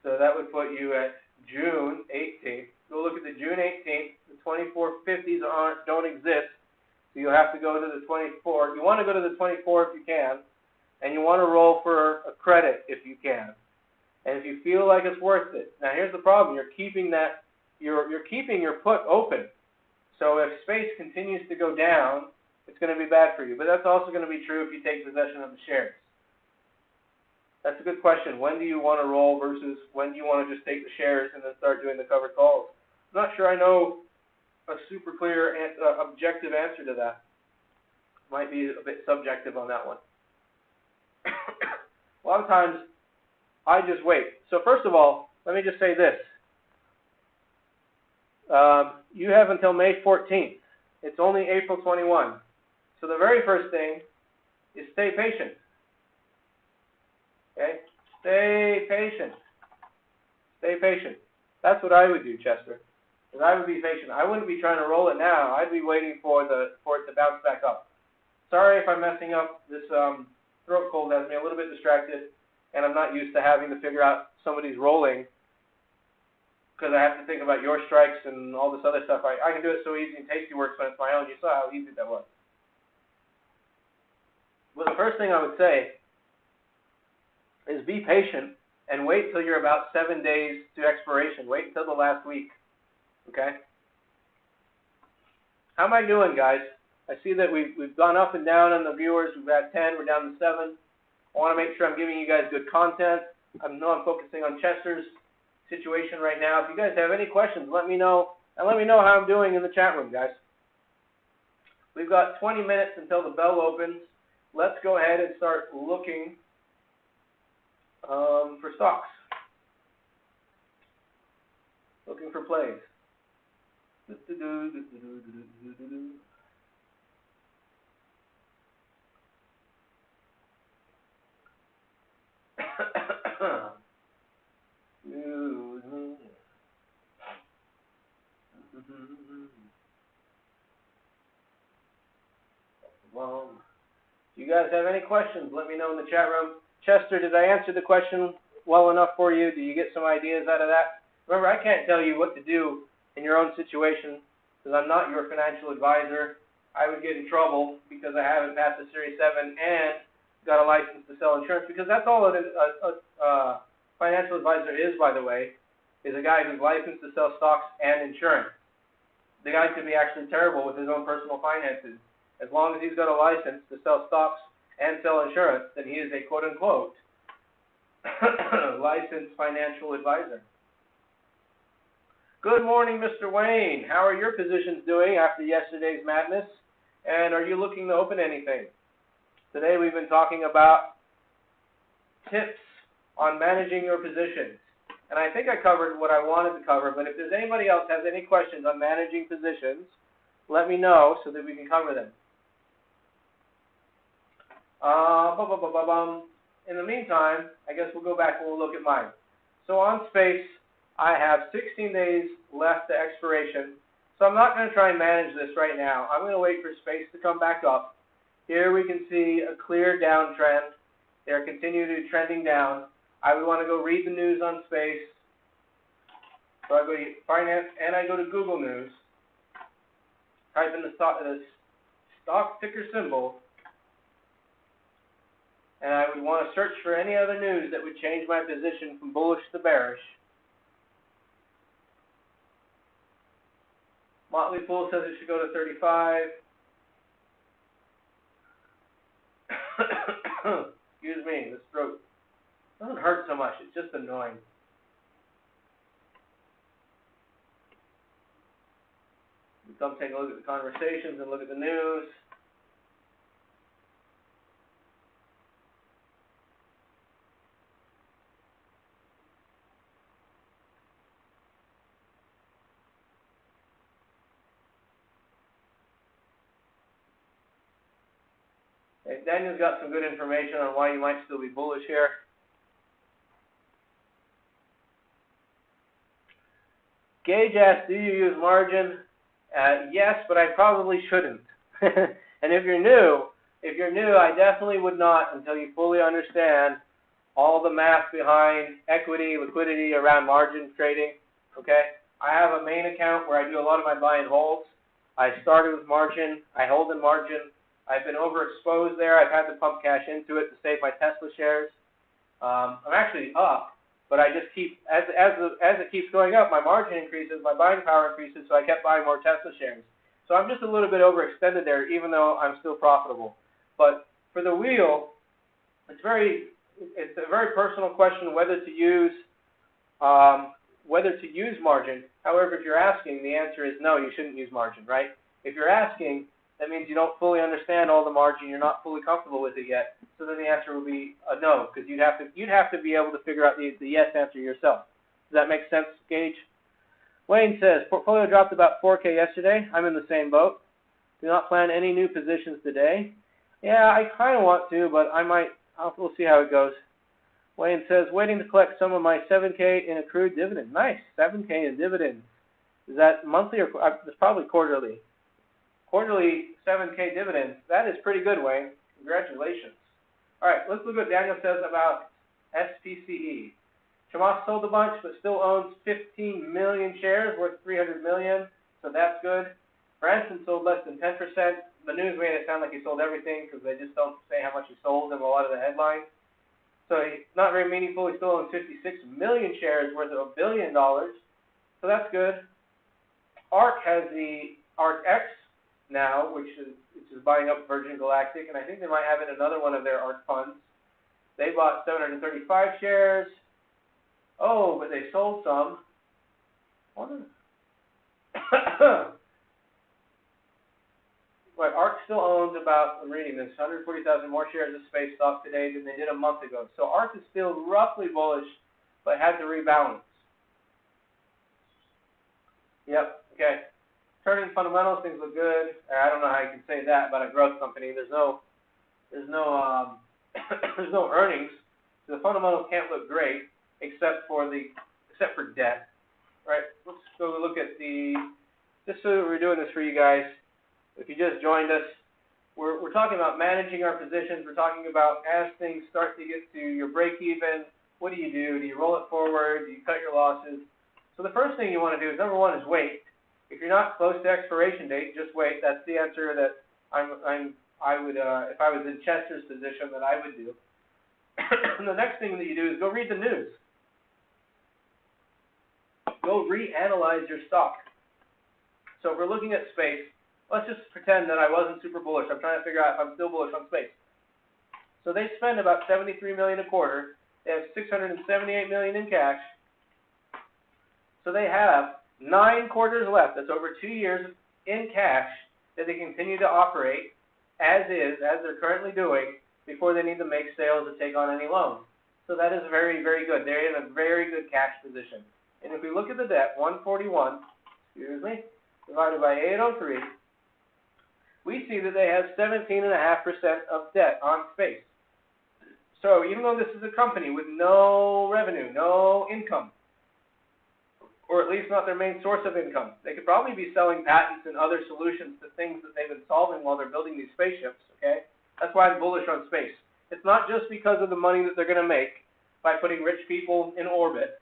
So that would put you at June 18th. Go look at the June 18th. The 24.50s don't exist. So you'll have to go to the 24. You want to go to the 24 if you can. And you want to roll for a credit if you can. And if you feel like it's worth it. Now here's the problem. You're keeping that, you're keeping your put open. So if space continues to go down, it's going to be bad for you. But that's also going to be true if you take possession of the shares. That's a good question. When do you want to roll versus when do you want to just take the shares and then start doing the covered calls? I'm not sure I know a super clear, objective answer to that. Might be a bit subjective on that one. A lot of times, I just wait. So first of all, let me just say this. You have until May 14th. It's only April 21. So the very first thing is stay patient. Okay? Stay patient. Stay patient. That's what I would do, Chester. Because I would be patient. I wouldn't be trying to roll it now. I'd be waiting for it to bounce back up. Sorry if I'm messing up. This throat cold has me a little bit distracted, and I'm not used to having to figure out somebody's rolling because I have to think about your strikes and all this other stuff. I can do it so easy in Tastyworks when it's my own. You saw how easy that was. Well, the first thing I would say is be patient and wait till you're about 7 days to expiration. Wait until the last week. Okay? How am I doing, guys? I see that we've gone up and down on the viewers. We've had 10. We're down to 7. I want to make sure I'm giving you guys good content. I know I'm focusing on Chester's situation right now. If you guys have any questions, let me know. And let me know how I'm doing in the chat room, guys. We've got 20 minutes until the bell opens. Let's go ahead and start looking for stocks. Looking for plays. Do you guys have any questions? Let me know in the chat room. Chester, did I answer the question well enough for you? Do you get some ideas out of that? Remember, I can't tell you what to do in your own situation because I'm not your financial advisor. I would get in trouble because I haven't passed the Series 7 and got a license to sell insurance, because that's all a financial advisor is, by the way, is a guy who's licensed to sell stocks and insurance. The guy could be actually terrible with his own personal finances. As long as he's got a license to sell stocks and sell insurance, then he is a quote-unquote licensed financial advisor. Good morning, Mr. Wayne. How are your positions doing after yesterday's madness? And are you looking to open anything? Today we've been talking about tips on managing your positions. And I think I covered what I wanted to cover, but if there's anybody else has any questions on managing positions, let me know so that we can cover them. In the meantime, I guess we'll go back and we'll look at mine. So on space, I have 16 days left to expiration. So I'm not going to try and manage this right now. I'm going to wait for space to come back up. Here we can see a clear downtrend. They're continuing trending down. I would want to go read the news on space. So I go to finance and I go to Google News. Type in the stock ticker symbol. And I would want to search for any other news that would change my position from bullish to bearish. Motley Fool says it should go to 35. Excuse me, this throat doesn't hurt so much, it's just annoying. We come take a look at the conversations and look at the news. Daniel's got some good information on why you might still be bullish here. Gage asked, do you use margin? Yes, but I probably shouldn't. And if you're new, I definitely would not until you fully understand all the math behind equity, liquidity around margin trading. Okay? I have a main account where I do a lot of my buy and holds. I started with margin. I hold in margin. I've been overexposed there. I've had to pump cash into it to save my Tesla shares. I'm actually up, but I just keep, as it keeps going up, my margin increases, my buying power increases, so I kept buying more Tesla shares. So I'm just a little bit overextended there, even though I'm still profitable. But for the wheel, it's a very personal question whether to use margin. However, if you're asking, the answer is no, you shouldn't use margin, right? If you're asking, that means you don't fully understand all the margin. You're not fully comfortable with it yet. So then the answer would be a no, because you'd have to be able to figure out the yes answer yourself. Does that make sense, Gage? Wayne says portfolio dropped about 4K yesterday. I'm in the same boat. Do not plan any new positions today. Yeah, I kind of want to, but we'll see how it goes. Wayne says waiting to collect some of my 7K in accrued dividend. Nice, 7K in dividends. Is that monthly or it's probably quarterly? Quarterly 7K dividends. That is pretty good, Wayne. Congratulations. All right, let's look what Daniel says about SPCE. Chamath sold a bunch, but still owns 15 million shares worth $300 million, so that's good. Branson sold less than 10%. The news made it sound like he sold everything because they just don't say how much he sold in a lot of the headlines. So he's not very meaningful. He still owns 56 million shares worth of $1 billion, so that's good. ARK has the ARK X now, which is buying up Virgin Galactic, and I think they might have it in another one of their ARK funds. They bought 735 shares. Oh, but they sold some. Right, ARK still owns about, I'm reading this, 140,000 more shares of space stock today than they did a month ago. So ARK is still roughly bullish, but had to rebalance. Yep, okay. Turning fundamentals, things look good. I don't know how you can say that about a growth company. There's no there's no earnings. So the fundamentals can't look great except for debt. Right? Let's go look at just so we're doing this for you guys. If you just joined us, we're talking about managing our positions. We're talking about as things start to get to your break even, what do you do? Do you roll it forward? Do you cut your losses? So the first thing you want to do is, number one, is wait. If you're not close to expiration date, just wait. That's the answer that I would, if I was in Chester's position, that I would do. And the next thing that you do is go read the news. Go reanalyze your stock. So if we're looking at space, let's just pretend that I wasn't super bullish. I'm trying to figure out if I'm still bullish on space. So they spend about $73 million a quarter. They have $678 million in cash. So they have 9 quarters left. That's over 2 years in cash that they continue to operate as is, as they're currently doing, before they need to make sales or take on any loans. So that is very, very good. They're in a very good cash position. And if we look at the debt, 141, divided by 803, we see that they have 17.5% of debt on space. So even though this is a company with no revenue, no income, or at least not their main source of income, they could probably be selling patents and other solutions to things that they've been solving while they're building these spaceships, okay? That's why I'm bullish on space. It's not just because of the money that they're going to make by putting rich people in orbit,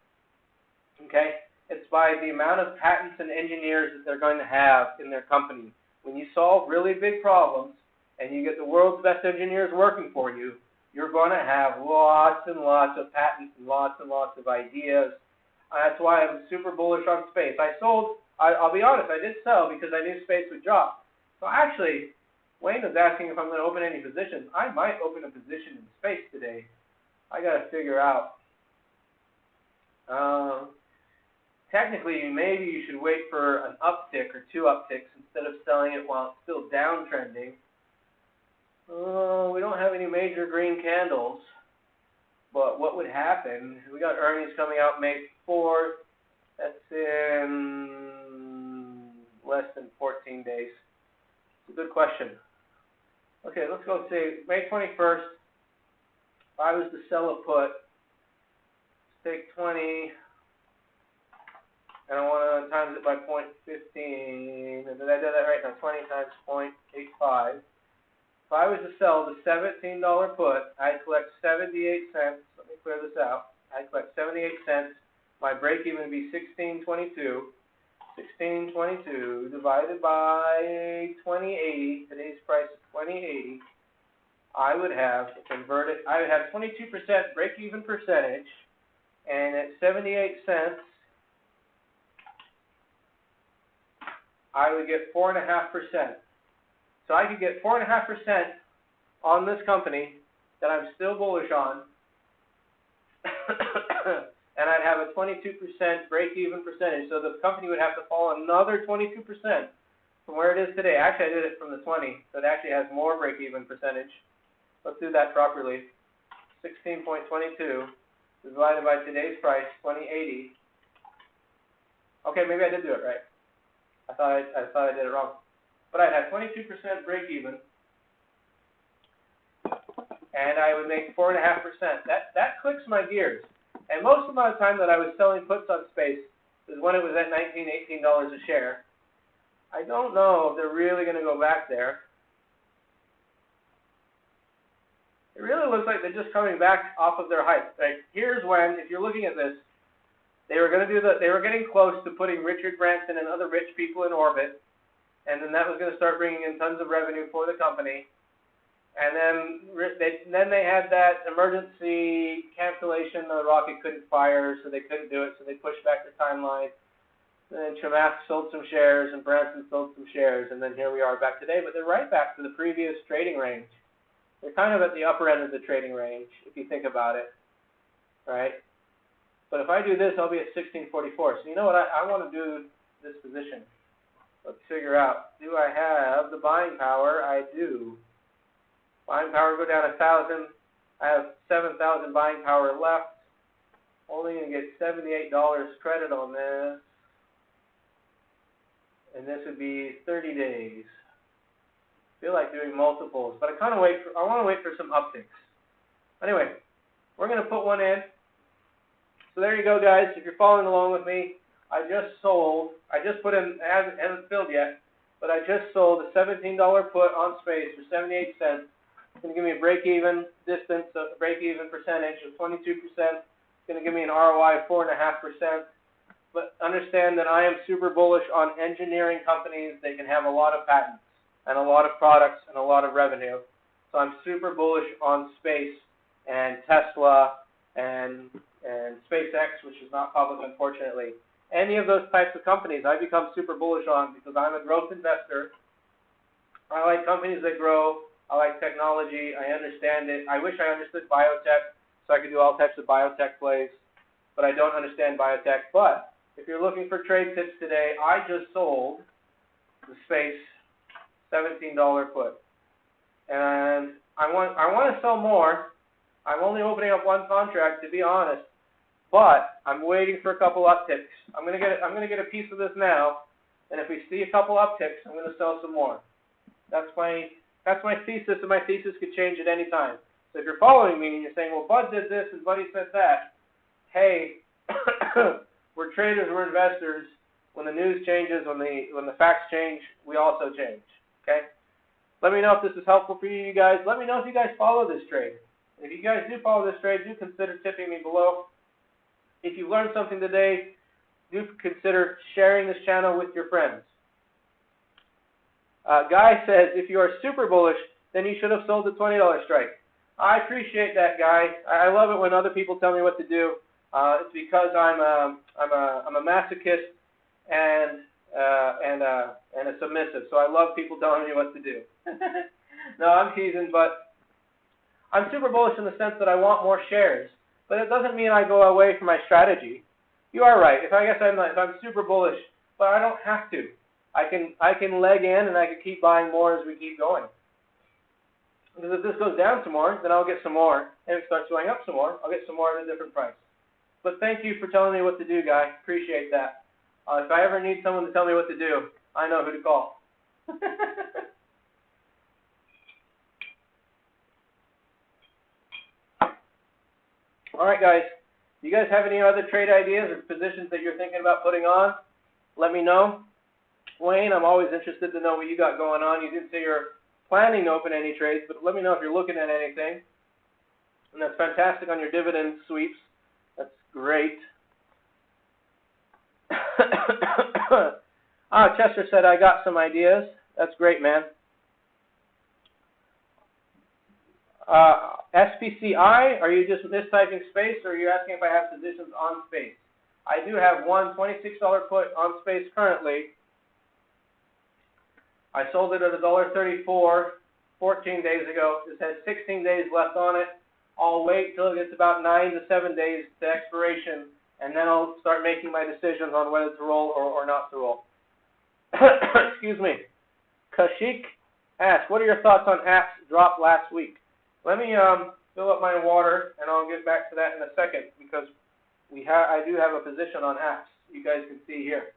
okay? It's by the amount of patents and engineers that they're going to have in their company. When you solve really big problems and you get the world's best engineers working for you, you're going to have lots and lots of patents and lots of ideas. That's why I'm super bullish on space. I'll be honest, I did sell because I knew space would drop. So actually, Wayne was asking if I'm going to open any positions. I might open a position in space today. I got to figure out. Technically, maybe you should wait for an uptick or 2 upticks instead of selling it while it's still downtrending. We don't have any major green candles, but what would happen, we got earnings coming out May 4th, that's in less than 14 days. It's a good question. Okay, let's go say May 21st, if I was to sell a put, take 20, and I want to times it by 0.15, did I do that right? Now 20 times 0.85. If I was to sell the $17 put, I'd collect 78 cents. Let me clear this out. I'd collect 78 cents. My break even would be $16.22. $16.22 divided by 2080. Today's price is 2080. I would have converted. I would have 22% break even percentage, and at 78 cents, I would get 4.5%. So I could get 4.5% on this company that I'm still bullish on, and I'd have a 22% break-even percentage. So the company would have to fall another 22% from where it is today. Actually, I did it from the 20, so it actually has more break-even percentage. Let's do that properly. 16.22 divided by today's price, 2080. Okay, maybe I did do it right. I thought I did it wrong. But I'd have 22% break even, and I would make 4.5%. That clicks my gears. And most of the time that I was selling puts on space is when it was at $19, $18 a share. I don't know if they're really going to go back there. It really looks like they're just coming back off of their hype. Like, here's when, if you're looking at this, they were going to do they were getting close to putting Richard Branson and other rich people in orbit. And then that was going to start bringing in tons of revenue for the company. And then they had that emergency cancellation. The rocket couldn't fire, so they couldn't do it, so they pushed back the timeline. And then Chamath sold some shares, and Branson sold some shares, and then here we are back today. But they're right back to the previous trading range. They're kind of at the upper end of the trading range, if you think about it, right? But if I do this, I'll be at 1644. So you know what? I want to do this position. Let's figure out, do I have the buying power? I do. Buying power go down 1,000. I have 7,000 buying power left. Only going to get $78 credit on this. And this would be 30 days. Feel like doing multiples, but I want to wait for some upticks. Anyway, we're going to put one in. So there you go, guys. If you're following along with me, I just put in, it hasn't filled yet, but I just sold a $17 put on space for 78 cents. It's going to give me a break-even distance, a break-even percentage of 22%. It's going to give me an ROI of 4.5%. But understand that I am super bullish on engineering companies. They can have a lot of patents and a lot of products and a lot of revenue. So I'm super bullish on space and Tesla and SpaceX, which is not public, unfortunately. Any of those types of companies I become super bullish on because I'm a growth investor. I like companies that grow. I like technology. I understand it. I wish I understood biotech so I could do all types of biotech plays, but I don't understand biotech. But if you're looking for trade tips today, I just sold the space $17 put. And I want to sell more. I'm only opening up one contract, to be honest, but I'm waiting for a couple upticks. I'm gonna get a piece of this now, and if we see a couple upticks, I'm gonna sell some more. That's my thesis, and my thesis could change at any time. So if you're following me and you're saying, well, Bud did this and Buddy said that, hey, we're traders, we're investors. When the news changes, when the facts change, we also change. Okay? Let me know if this is helpful for you guys. Let me know if you guys follow this trade. And if you guys do follow this trade, do consider tipping me below. If you learned something today, do consider sharing this channel with your friends. Guy says, if you are super bullish, then you should have sold the $20 strike. I appreciate that, Guy. I love it when other people tell me what to do. It's because I'm a masochist and a submissive. So I love people telling me what to do. No, I'm teasing, but I'm super bullish in the sense that I want more shares. But it doesn't mean I go away from my strategy. You are right. If I'm super bullish, but I don't have to. I can leg in and I can keep buying more as we keep going. Because if this goes down some more, then I'll get some more. And if it starts going up some more, I'll get some more at a different price. But thank you for telling me what to do, Guy. Appreciate that. If I ever need someone to tell me what to do, I know who to call. All right, guys. Do you guys have any other trade ideas or positions that you're thinking about putting on? Let me know. Wayne, I'm always interested to know what you got going on. You didn't say you're planning to open any trades, but let me know if you're looking at anything. And that's fantastic on your dividend sweeps. That's great. Chester said, I got some ideas. That's great, man. SPCI, are you just mistyping space, or are you asking if I have positions on space? I do have one $26 put on space currently. I sold it at $1.34 14 days ago. This has 16 days left on it. I'll wait till it gets about 9 to 7 days to expiration, and then I'll start making my decisions on whether to roll or not to roll. Excuse me. Kashik asks, what are your thoughts on apps drop last week? Let me fill up my water, and I'll get back to that in a second, because I do have a position on apps you guys can see here.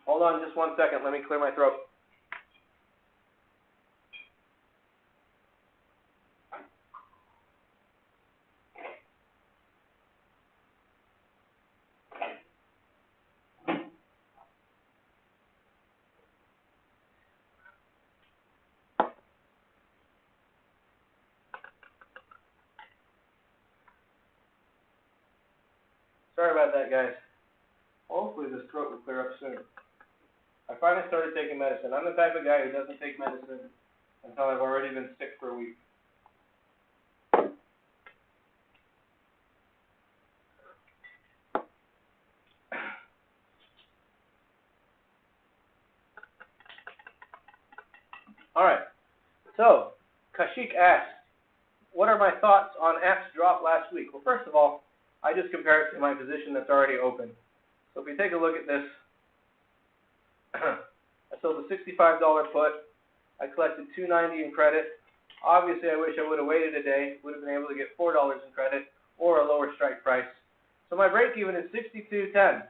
Hold on just 1 second. Let me clear my throat. Sorry about that, guys. Hopefully this throat will clear up soon. I finally started taking medicine. I'm the type of guy who doesn't take medicine until I've already been sick for a week. All right. So, Kashik asked, what are my thoughts on apps drop last week? Well, first of all, I just compare it to my position that's already open. So if we take a look at this, I sold a $65 put. I collected $2.90 in credit. Obviously, I wish I would have waited a day. Would have been able to get $4 in credit or a lower strike price. So my break even is $62.10.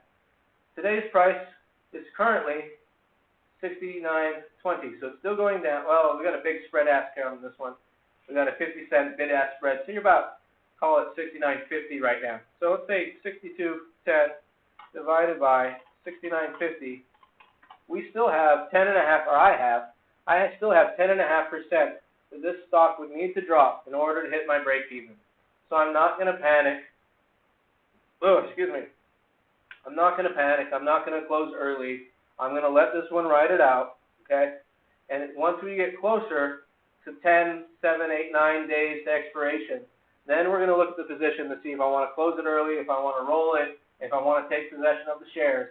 Today's price is currently $69.20. So it's still going down. Well, we got a big spread ask count on this one. We got a 50-cent bid-ask spread. So you're about, call it $69.50 right now. So let's say $62.10 divided by $69.50. We still have 10.5, or I still have 10.5% that this stock would need to drop in order to hit my break even. So I'm not going to panic. Oh, excuse me. I'm not going to panic. I'm not going to close early. I'm going to let this one ride it out, okay? And once we get closer to 10, 7, 8, 9 days to expiration, then we're going to look at the position to see if I want to close it early, if I want to roll it, if I want to take possession of the shares.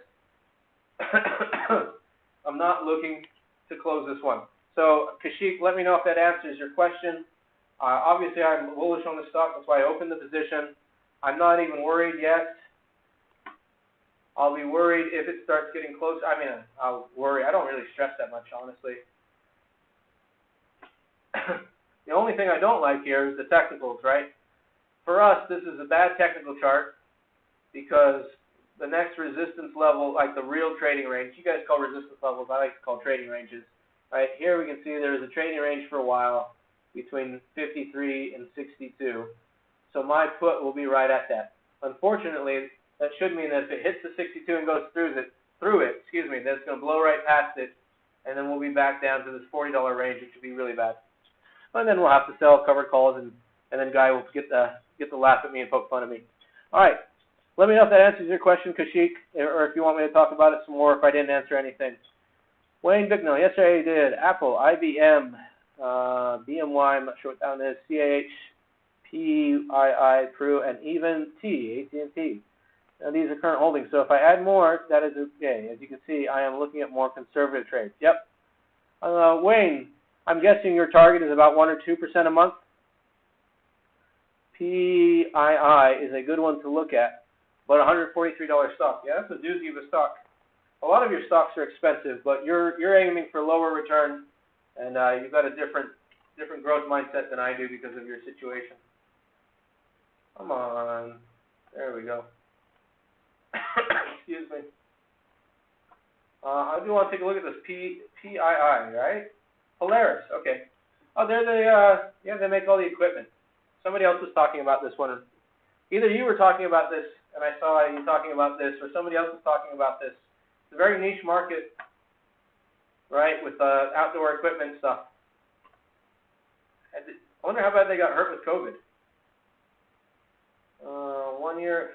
I'm not looking to close this one. So, Kashik, let me know if that answers your question. Obviously, I'm bullish on the stock. That's why I opened the position. I'm not even worried yet. I'll be worried if it starts getting close. I mean, I'll worry. I don't really stress that much, honestly. The only thing I don't like here is the technicals, right? For us, this is a bad technical chart because the next resistance level, like the real trading range, you guys call resistance levels, I like to call trading ranges. Right here we can see there's a trading range for a while between 53 and 62. So my put will be right at that. Unfortunately, that should mean that if it hits the 62 and goes through it, that's going to blow right past it, and then we'll be back down to this $40 range, which would be really bad. And then we'll have to sell covered calls, and then Guy will get the laugh at me and poke fun at me. All right. Let me know if that answers your question, Kashik, or if you want me to talk about it some more if I didn't answer anything. Wayne Bicknell, yes, I did. Apple, IBM, BMY, I'm not sure what that one is, CH, PII, Pru, and even T, AT&T. Now, these are current holdings. So if I add more, that is okay. As you can see, I am looking at more conservative trades. Yep. Wayne, I'm guessing your target is about 1 or 2% a month. PII is a good one to look at. But $143 stock. Yeah, that's a doozy of a stock. A lot of your stocks are expensive, but you're aiming for lower return, and you've got a different growth mindset than I do because of your situation. Come on. There we go. Excuse me. I do want to take a look at this PII, right? Polaris. Okay. Oh, they make all the equipment. Somebody else was talking about this one. Either you were talking about this, and I saw you talking about this, or somebody else was talking about this. It's a very niche market, right, with outdoor equipment stuff. I wonder how bad they got hurt with COVID. 1 year.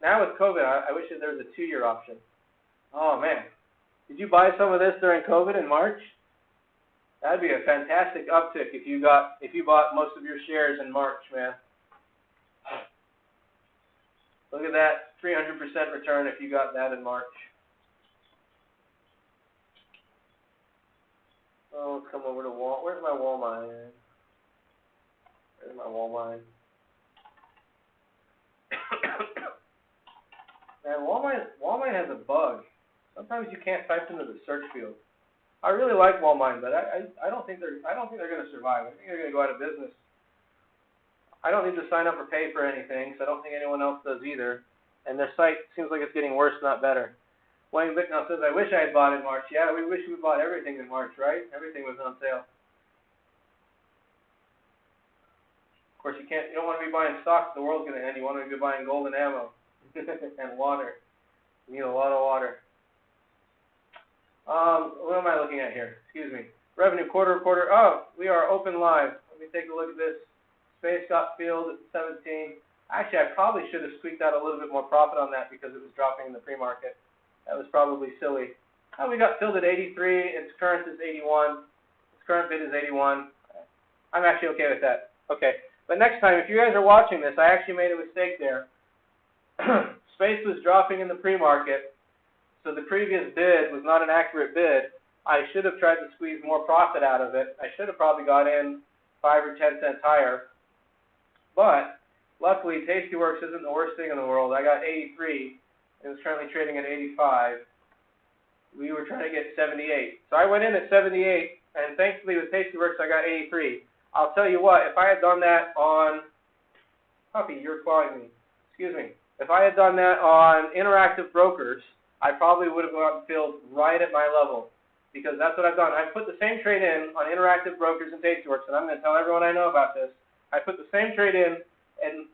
Now with COVID, I wish that there was a 2-year option. Oh, man. Did you buy some of this during COVID in March? That'd be a fantastic uptick if you bought most of your shares in March, man. Look at that, 300% return if you got that in March. Oh, let's come over to Wall. Where's my Walmart? Where's my Walmart? Man, Walmart has a bug. Sometimes you can't type into the search field. I really like Walmart, but I don't think they're going to survive. I think they're going to go out of business. I don't need to sign up or pay for anything, so I don't think anyone else does either. And their site seems like it's getting worse, not better. Wayne Bicknell says, I wish I had bought in March. Yeah, we wish we bought everything in March, right? Everything was on sale. Of course, you don't want to be buying stocks. The world's going to end. You want to be buying gold and ammo and water. You need a lot of water. What am I looking at here? Excuse me. Revenue quarter. Oh, we are open live. Let me take a look at this. Space got filled at 17. Actually, I probably should have squeaked out a little bit more profit on that because it was dropping in the pre-market. That was probably silly. Oh, we got filled at 83. Its current is 81. Its current bid is 81. I'm actually okay with that. Okay. But next time, if you guys are watching this, I actually made a mistake there. Space was dropping in the pre-market, so the previous bid was not an accurate bid. I should have tried to squeeze more profit out of it. I should have probably got in 5 or 10 cents higher. But luckily, Tastyworks isn't the worst thing in the world. I got 83. It was currently trading at 85. We were trying to get 78. So I went in at 78, and thankfully with Tastyworks, I got 83. I'll tell you what, if I had done that on... Puppy, you're calling me. Excuse me. If I had done that on Interactive Brokers, I probably would have gotten filled right at my level. Because that's what I've done. I've put the same trade in on Interactive Brokers and Tastyworks, and I'm going to tell everyone I know about this. I put the same trade in and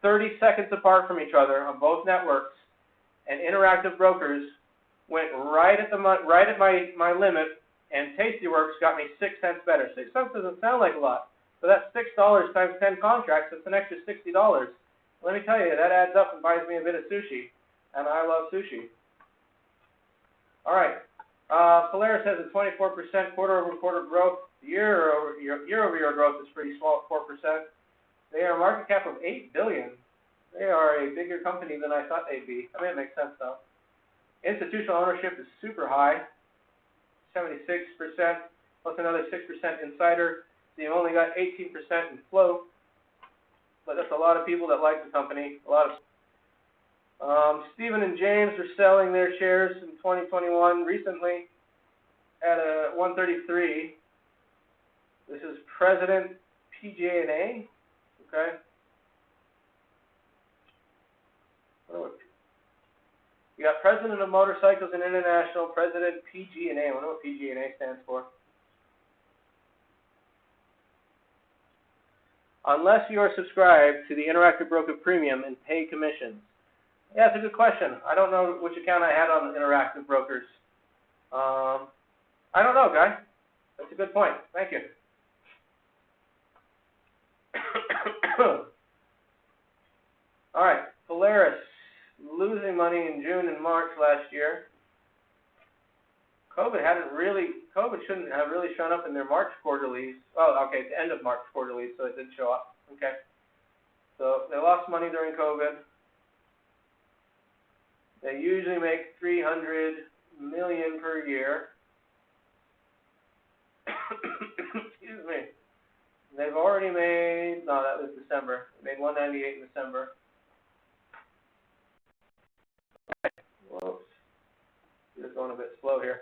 30 seconds apart from each other on both networks, and Interactive Brokers went right at my limit, and Tastyworks got me 6 cents better. 6 cents doesn't sound like a lot, but that's $6 times 10 contracts. That's an extra $60. Let me tell you, that adds up and buys me a bit of sushi, and I love sushi. All right. Polaris has a 24% quarter-over-quarter growth. Year-over-year growth is pretty small at 4%. They are a market cap of $8 billion. They are a bigger company than I thought they'd be. I mean, it makes sense, though. Institutional ownership is super high, 76%, plus another 6% insider. So you only got 18% in float. But that's a lot of people that like the company. Stephen and James are selling their shares in 2021 recently at a 133. This is President PG&A. Okay. You got President of Motorcycles and International, President PG&A. I wonder what PG&A stands for. Unless you are subscribed to the Interactive Broker Premium and pay commissions. Yeah, that's a good question. I don't know which account I had on the Interactive Brokers. I don't know, guy. That's a good point. Thank you. All right, Polaris, losing money in June and March last year. COVID shouldn't have really shown up in their March quarterlies. Oh, okay, it's the end of March quarterlies, so it did show up. Okay. So they lost money during COVID. They usually make $300 million per year. Excuse me. They've already made, no, that was December. They made 198 in December. Whoops. Just going a bit slow here.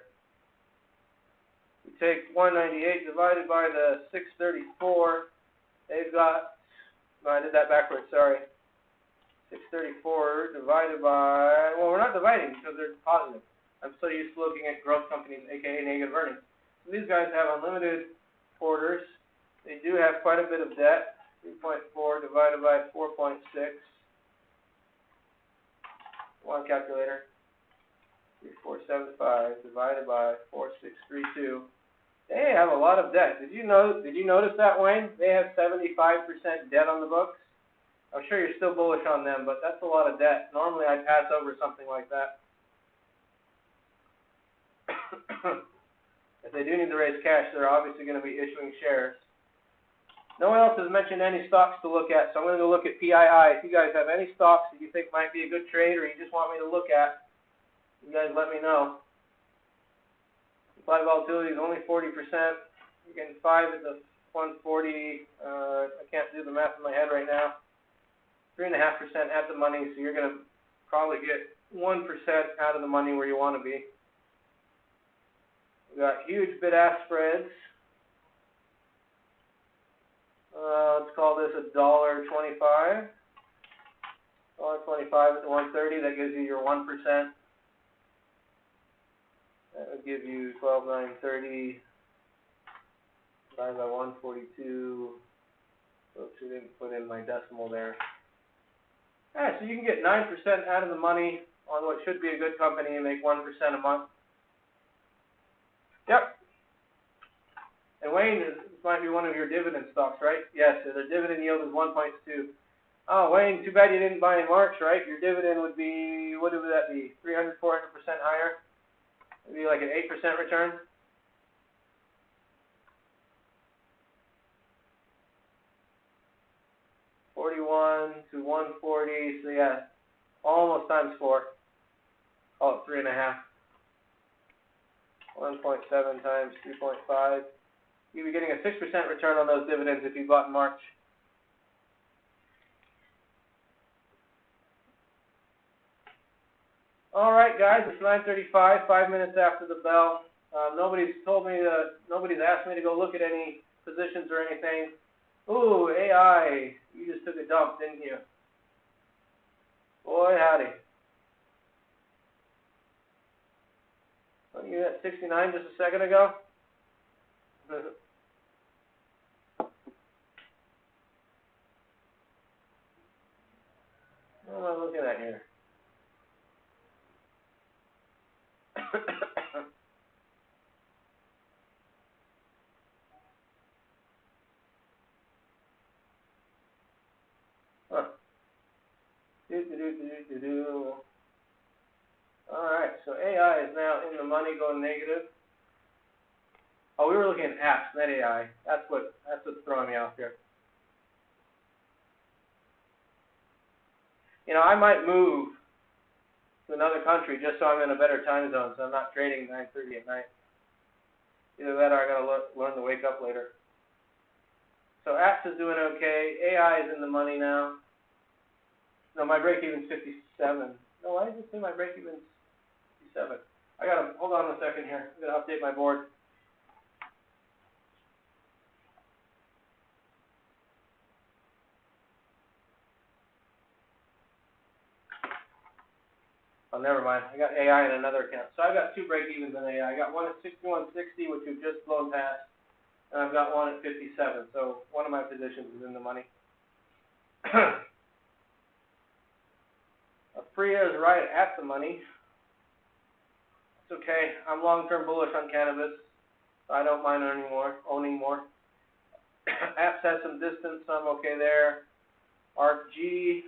We take 198 divided by the 634. They've got, no, I did that backwards, sorry. 634 divided by, well, we're not dividing because they're positive. I'm so used to looking at growth companies, aka negative earnings. So these guys have unlimited orders. They do have quite a bit of debt. 3.4 divided by 4.6. One calculator. 3475 divided by 4632. They have a lot of debt. Did you notice that, Wayne? They have 75% debt on the books. I'm sure you're still bullish on them, but that's a lot of debt. Normally I'd pass over something like that. If they do need to raise cash, they're obviously going to be issuing shares. No one else has mentioned any stocks to look at, so I'm going to go look at PII. If you guys have any stocks that you think might be a good trade or you just want me to look at, you guys let me know. Implied volatility is only 40%. You're getting 5 at the 140. I can't do the math in my head right now. 3.5% at the money, so you're going to probably get 1% out of the money where you want to be. We've got huge bid-ask spreads. Let's call this $1.25. $1.25 at the 130. That gives you your 1%. That would give you 12,930 divided by 142. Oops, I didn't put in my decimal there. So you can get 9% out of the money on what should be a good company and make 1% a month. Yep. And Wayne, this might be one of your dividend stocks, right? Yes, the dividend yield is 1.2. Oh, Wayne, too bad you didn't buy in March, right? Your dividend would be, what would that be, 300, 400% higher? It would be like an 8% return. $41 to $140, so yeah, almost times 4. Call it 3.5. 1.7 times 3.5. You'd be getting a 6% return on those dividends if you bought in March. All right, guys, it's 9:35, 5 minutes after the bell. Nobody's asked me to go look at any positions or anything. Ooh, AI, you just took a dump, didn't you? Boy, howdy. Wasn't you at 69 just a second ago? What am I looking at here? Huh. Alright, so AI is now in the money going negative. Oh, we were looking at apps, not AI. That's what's throwing me off here. You know, I might move to another country just so I'm in a better time zone, so I'm not trading 9:30 at night. Either that or I gotta learn to wake up later. So apps is doing okay. AI is in the money now. No, my break even's 57. So why does it say my break-even's 57? I gotta, hold on a second here. I'm gonna update my board. Oh, never mind. I got AI in another account. So I've got two break-evens in AI. I got one at 61.60, which we've just blown past, and I've got one at 57. So one of my positions is in the money. Freya is right at the money. It's okay. I'm long-term bullish on cannabis, so I don't mind owning more. Apps has some distance, so I'm okay there. ARCG,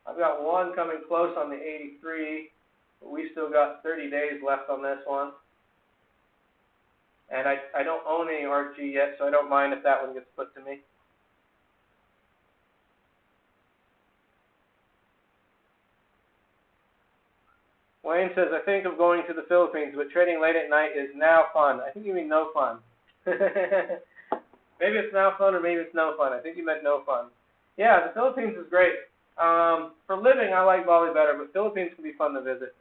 I've got one coming close on the 83, but we still got 30 days left on this one. And I don't own any ARCG yet, so I don't mind if that one gets put to me. Wayne says, I think of going to the Philippines, but trading late at night is now fun. I think you mean no fun. Maybe it's now fun or maybe it's no fun. I think you meant no fun. Yeah, the Philippines is great. For living, I like Bali better, but Philippines can be fun to visit.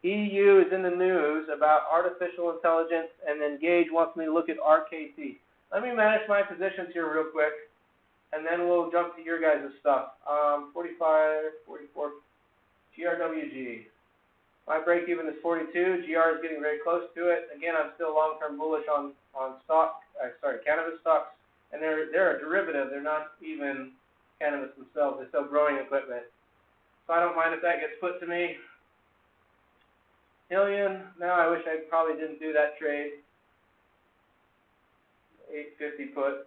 EU is in the news about artificial intelligence, and then Gage wants me to look at RKT. Let me manage my positions here real quick, and then we'll jump to your guys' stuff. 45, 44, GRWG. My break-even is 42. GR is getting very close to it. Again, I'm still long-term bullish on cannabis stocks. And they're a derivative. They're not even cannabis themselves. They sell growing equipment. So I don't mind if that gets put to me. Hillian, now I wish I probably didn't do that trade. 850 put.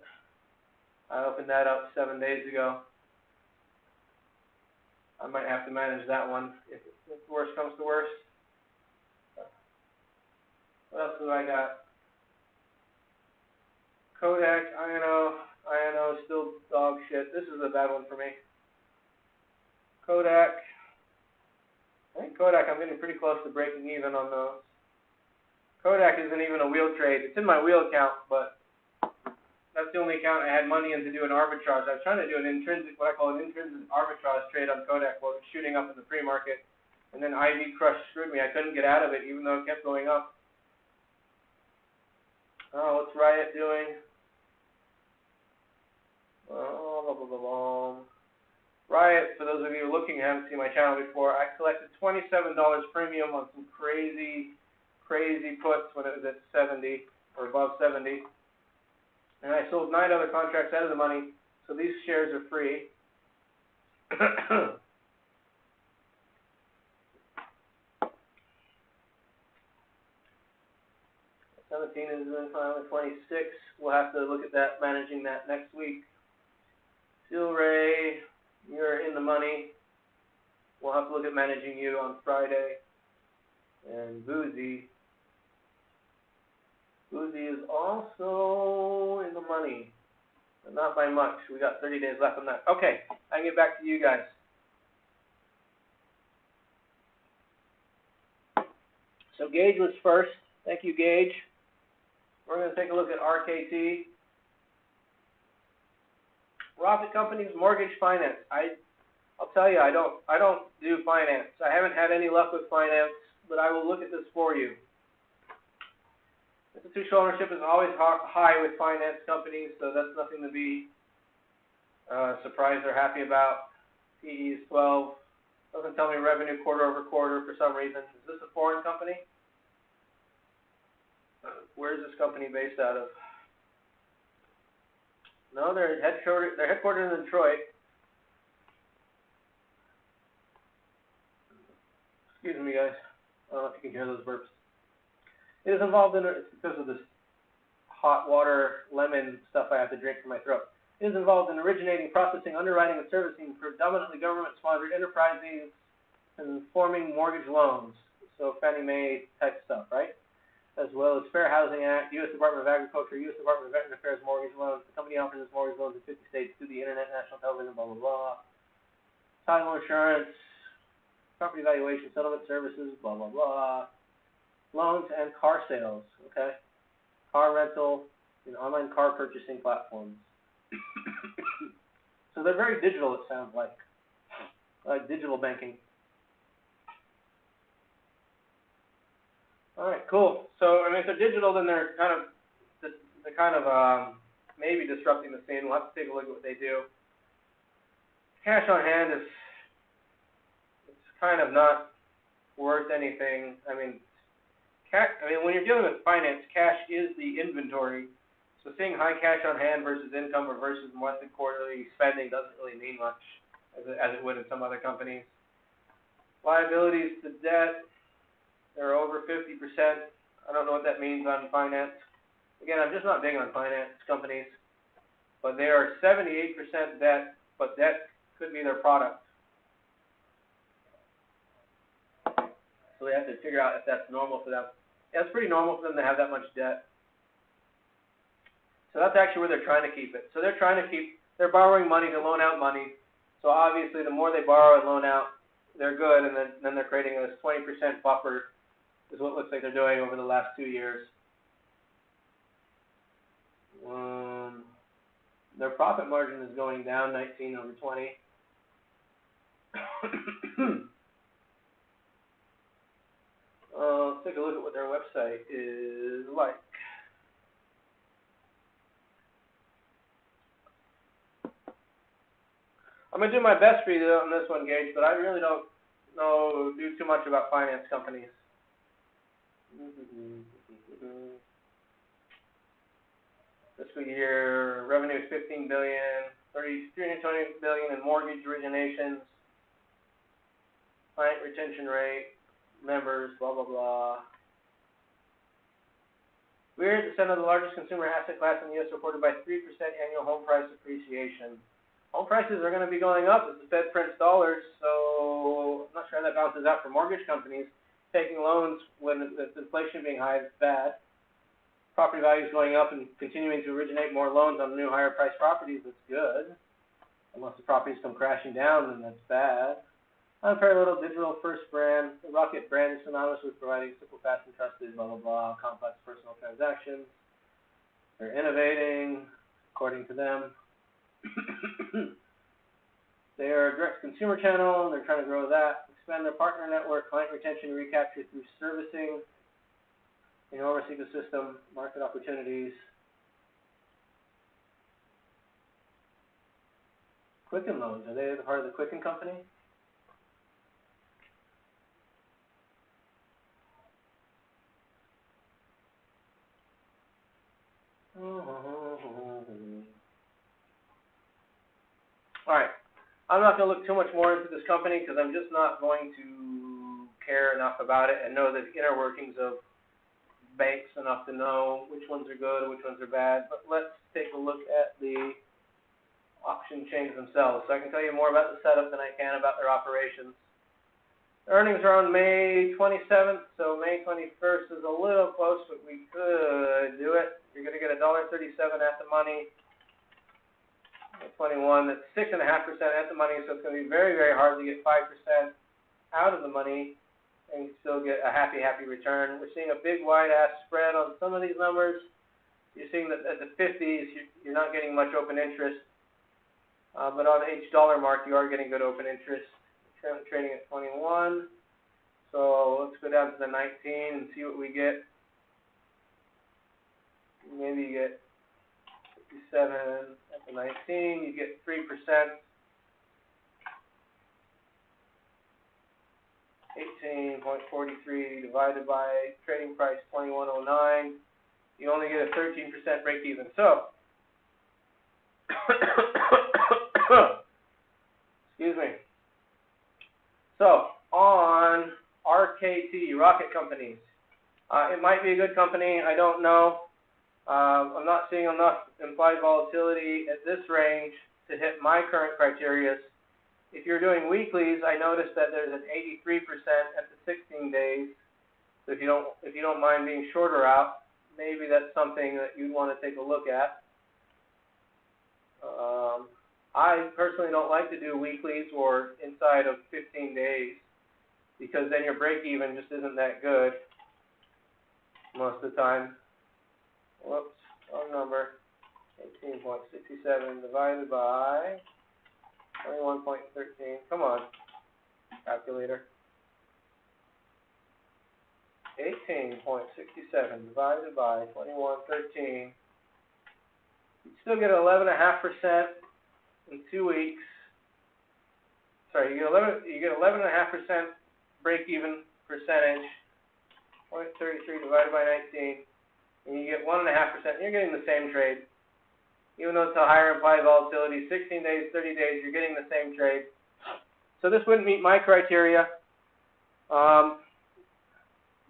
I opened that up 7 days ago. I might have to manage that one if worse comes to worse. What else do I got? Kodak, INO, still dog shit. This is a bad one for me. Kodak. I think Kodak, I'm getting pretty close to breaking even on those. Kodak isn't even a wheel trade. It's in my wheel account, but that's the only account I had money in to do an arbitrage. I was trying to do an intrinsic, what I call an intrinsic arbitrage trade on Kodak while it was shooting up in the pre-market. And then IV Crush screwed me. I couldn't get out of it even though it kept going up. Oh, what's Riot doing? Oh, blah, blah, blah, blah. Riot, for those of you looking who haven't seen my channel before, I collected $27 premium on some crazy puts when it was at 70 or above 70. And I sold 9 other contracts out of the money, so these shares are free. 17 is finally 26. We'll have to look at that, managing that next week. Silray, you're in the money. We'll have to look at managing you on Friday. And Boozy is also in the money, but not by much. We got 30 days left on that. Okay, I can get back to you guys. So Gage was first. Thank you, Gage. We're going to take a look at RKT. Rocket Companies Mortgage Finance. I'll tell you, I don't do finance. I haven't had any luck with finance, but I will look at this for you. Institutional ownership is always high with finance companies, so that's nothing to be surprised or happy about. PE is 12. Doesn't tell me revenue quarter over quarter for some reason. Is this a foreign company? Where is this company based out of? No, they're headquartered in Detroit. Excuse me, guys. I don't know if you can hear those burps. It is involved in, it's because of this hot water lemon stuff I have to drink for my throat. It is involved in originating, processing, underwriting, and servicing predominantly government-sponsored enterprises and forming mortgage loans. So Fannie Mae type stuff, right? As well as Fair Housing Act, U.S. Department of Agriculture, U.S. Department of Veteran Affairs mortgage loans. The company offers its mortgage loans in 50 states through the internet, national television, blah, blah, blah. Title insurance, property valuation, settlement services, blah, blah, blah. Loans and car sales, okay? Car rental and online car purchasing platforms. So they're very digital, it sounds like. digital banking. All right, cool. So, I mean, if they're digital, then they're kind of maybe disrupting the scene. We'll have to take a look at what they do. Cash on hand is, it's kind of not worth anything. I mean, when you're dealing with finance, cash is the inventory. So seeing high cash on hand versus income or versus monthly, quarterly spending doesn't really mean much, as it would in some other companies. Liabilities to debt, they're over 50%. I don't know what that means on finance. Again, I'm just not big on finance companies, but they are 78% debt, but debt could be their product. So we have to figure out if that's normal for them. Yeah, it's pretty normal for them to have that much debt. So that's actually where they're trying to keep it. So they're borrowing money to loan out money. So obviously the more they borrow and loan out, they're good, and then they're creating this 20% buffer is what it looks like they're doing over the last 2 years. Their profit margin is going down 19 over 20. Let's take a look at what their website is like. I'm going to do my best for you on this one, Gage, but I really don't do too much about finance companies. Fiscal year revenue is $15 billion, $320 billion in mortgage originations, client retention rate, members, blah, blah, blah. We're at the center of the largest consumer asset class in the U.S., supported by 3% annual home price appreciation. Home prices are going to be going up as the Fed prints dollars, so I'm not sure how that balances out for mortgage companies. Taking loans when the inflation being high is bad. Property values going up and continuing to originate more loans on new higher priced properties, that's good. Unless the properties come crashing down, then that's bad. Unparalleled digital first brand. The Rocket brand is synonymous with providing simple, fast, and trusted, blah, blah, blah, complex personal transactions. They're innovating, according to them. They are a direct consumer channel. They're trying to grow that. Expand their partner network, client retention, recapture through servicing. Enormous ecosystem, market opportunities. Quicken Loans, are they part of the Quicken company? Alright, I'm not going to look too much more into this company because I'm just not going to care enough about it and know the inner workings of banks enough to know which ones are good and which ones are bad. But let's take a look at the option chains themselves. So I can tell you more about the setup than I can about their operations. Earnings are on May 27th, so May 21st is a little close, but we could do it. You're going to get $1.37 at the money. 21, that's 6.5% at the money, so it's going to be very, very hard to get 5% out of the money and still get a happy return. We're seeing a big wide-ass spread on some of these numbers. You're seeing that at the 50s, you're not getting much open interest, but on the H dollar mark, you are getting good open interest. Currently trading at 21, so let's go down to the 19 and see what we get. Maybe you get 57 at the 19, you get 3%. 18.43 divided by trading price 2109, you only get a 13% break even. So, excuse me. So, on RKT, Rocket Companies, it might be a good company, I don't know. I'm not seeing enough implied volatility at this range to hit my current criteria. If you're doing weeklies, I noticed that there's an 83% at the 16 days. So if you don't mind being shorter out, maybe that's something that you'd want to take a look at. I personally don't like to do weeklies or inside of 15 days because then your break even just isn't that good most of the time. Whoops, wrong number. 18.67 divided by 21.13. Come on. Calculator. 18.67 divided by 21.13. You still get 11.5% in 2 weeks. Sorry, you get 11.5% break-even percentage. 0.33 divided by 19, and you get 1.5%. You're getting the same trade, even though it's a higher implied volatility. 16 days, 30 days, you're getting the same trade. So this wouldn't meet my criteria.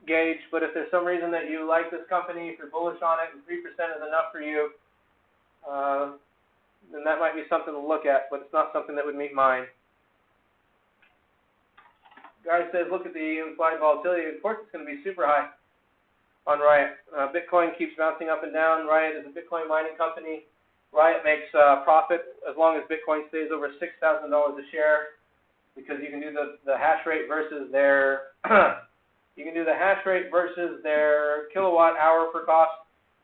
Gauge, but if there's some reason that you like this company, if you're bullish on it, and 3% is enough for you, then that might be something to look at, but it's not something that would meet mine. Guy says, look at the implied volatility. Of course, it's going to be super high on Riot. Bitcoin keeps bouncing up and down. Riot is a Bitcoin mining company. Riot makes profit as long as Bitcoin stays over $6,000 a share, because you can do the hash rate versus their kilowatt hour per cost,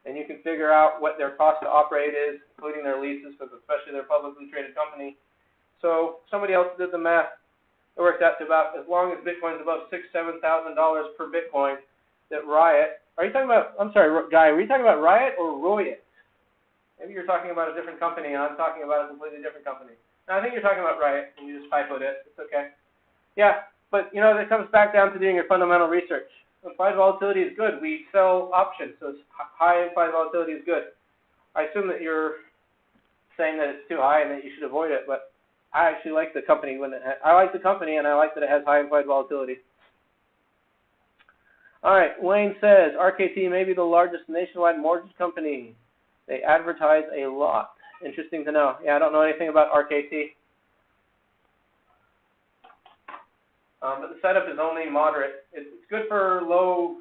and you can figure out what their cost to operate is, including their leases, because especially they're a publicly traded company. So somebody else did the math. It works out to about, as long as Bitcoin's above $6,000 to $7,000 per Bitcoin, that Riot. Are you talking about? I'm sorry, Guy. Were you talking about Riot or Royet? Maybe you're talking about a different company, and I'm talking about a completely different company. No, I think you're talking about Riot, and you just typoed it. It's okay. Yeah, but you know, that comes back down to doing your fundamental research. Implied volatility is good. We sell options, so high implied volatility is good. I assume that you're saying that it's too high and that you should avoid it, but I actually like the company I like the company, and I like that it has high implied volatility. All right, Wayne says RKT may be the largest nationwide mortgage company. They advertise a lot. Interesting to know. Yeah, I don't know anything about RKT. But the setup is only moderate. It's good for low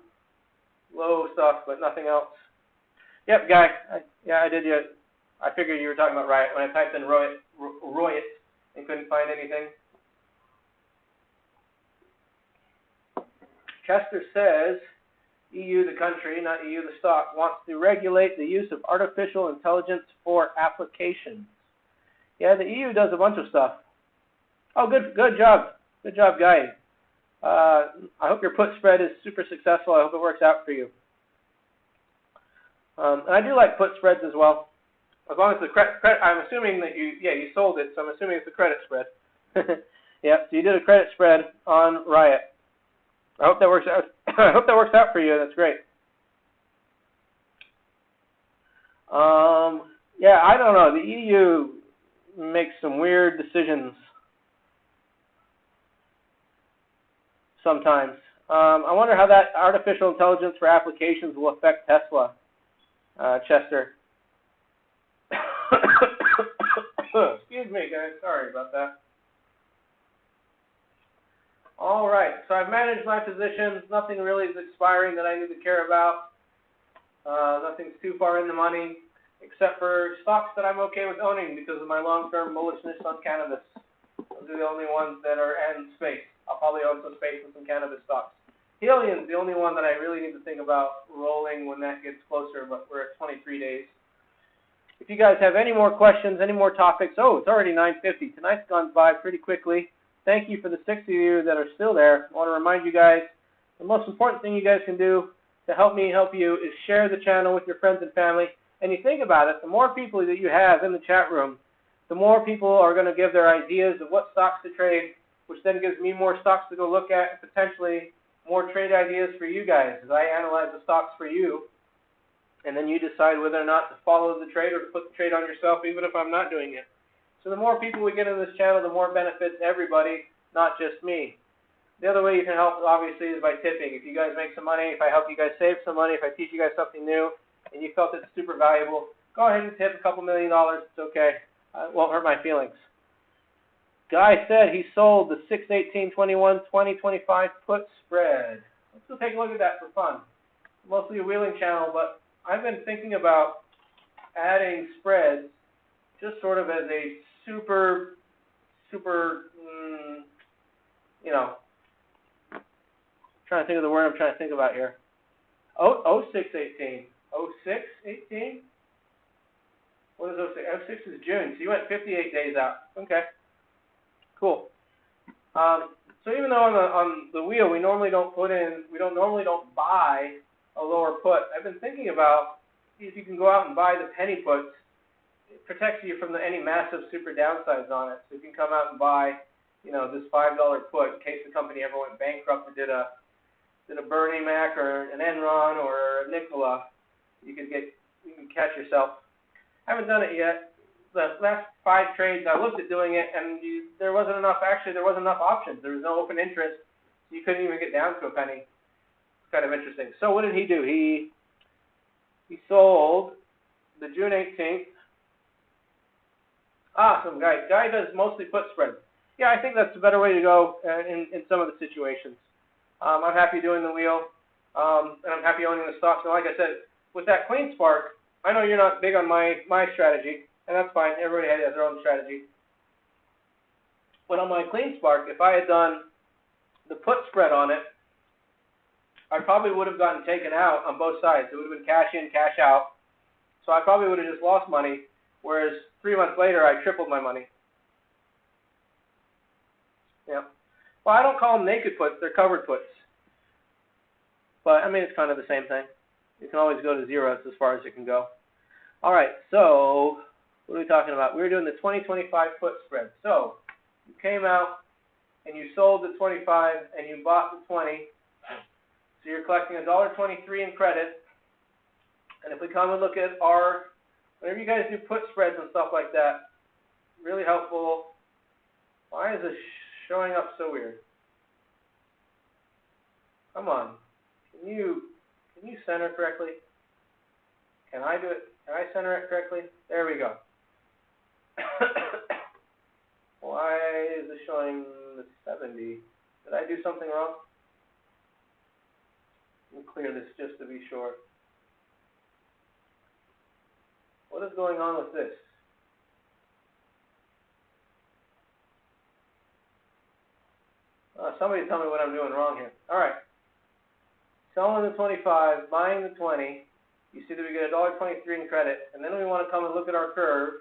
stuff, but nothing else. Yep, Guy. I did. I figured you were talking about Riot when I typed in Royet and couldn't find anything. Chester says, EU the country, not EU the stock, wants to regulate the use of artificial intelligence for applications. Yeah, the EU does a bunch of stuff. Oh, good job. Good job, Guy. I hope your put spread is super successful. I hope it works out for you. And I do like put spreads as well. As long as the credit, I'm assuming that you sold it, so I'm assuming it's a credit spread. Yep, so you did a credit spread on Riot. I hope that works out. I hope that works out for you. That's great. Yeah, I don't know. The EU makes some weird decisions sometimes. I wonder how that artificial intelligence for applications will affect Tesla, Chester. Excuse me, guys. Sorry about that. All right. So I've managed my positions. Nothing really is expiring that I need to care about. Nothing's too far in the money, except for stocks that I'm okay with owning because of my long-term bullishness on cannabis. Those are the only ones that are, and space. I'll probably own some space and some cannabis stocks. Helion's the only one that I really need to think about rolling when that gets closer, but we're at 23 days. If you guys have any more questions, any more topics, it's already 9:50. Tonight's gone by pretty quickly. Thank you for the 6 of you that are still there. I want to remind you guys, the most important thing you guys can do to help me help you is share the channel with your friends and family. And you think about it, the more people that you have in the chat room, the more people are going to give their ideas of what stocks to trade, which then gives me more stocks to go look at and potentially more trade ideas for you guys as I analyze the stocks for you. And then you decide whether or not to follow the trade or to put the trade on yourself, even if I'm not doing it. So the more people we get in this channel, the more benefits everybody, not just me. The other way you can help, obviously, is by tipping. If you guys make some money, if I help you guys save some money, if I teach you guys something new, and you felt it's super valuable, go ahead and tip a couple $1 million. It's okay. It won't hurt my feelings. Guy said he sold the 6/18/21/2025 put spread. Let's go take a look at that for fun. Mostly a wheeling channel, but I've been thinking about adding spreads just sort of as a super, trying to think of the word I'm trying to think about here. 06/18. 06/18? What is 06? 06 is June, so you went 58 days out. Okay. Cool. So So even though on the wheel we normally don't buy a lower put, I've been thinking about if you can go out and buy the penny puts. It protects you from any massive super downsides on it. So you can come out and buy, this $5 put in case the company ever went bankrupt or did a Bernie Mac or an Enron or a Nikola. You can catch yourself. I haven't done it yet. The last 5 trades, I looked at doing it, and there wasn't enough options. There was no open interest, so you couldn't even get down to a penny. It's kind of interesting. So what did he do? He sold the June 18th. Some guy does mostly put spreads. Yeah, I think that's a better way to go in some of the situations. I'm happy doing the wheel, and I'm happy owning the stocks. And like I said, with that clean spark, I know you're not big on my strategy, and that's fine. Everybody has their own strategy. But on my clean spark, if I had done the put spread on it, I probably would have gotten taken out on both sides. It would have been cash in, cash out. So I probably would have just lost money, whereas 3 months later, I tripled my money. Yeah. Well, I don't call them naked puts. They're covered puts. But, I mean, it's kind of the same thing. You can always go to zeros as far as it can go. All right, so what are we talking about? We were doing the 20-25 put spread. So you came out and you sold the 25 and you bought the 20. So you're collecting $1.23 in credit. And if we come and look at whenever you guys do put spreads and stuff like that, really helpful. Why is this showing up so weird? Come on. Can you center correctly? Can I do it? Can I center it correctly? There we go. Why is it showing the 70? Did I do something wrong? Let me clear this just to be sure. What is going on with this? Somebody tell me what I'm doing wrong here. All right. Selling the 25, buying the 20. You see that we get $1.23 in credit, and then we want to come and look at our curve.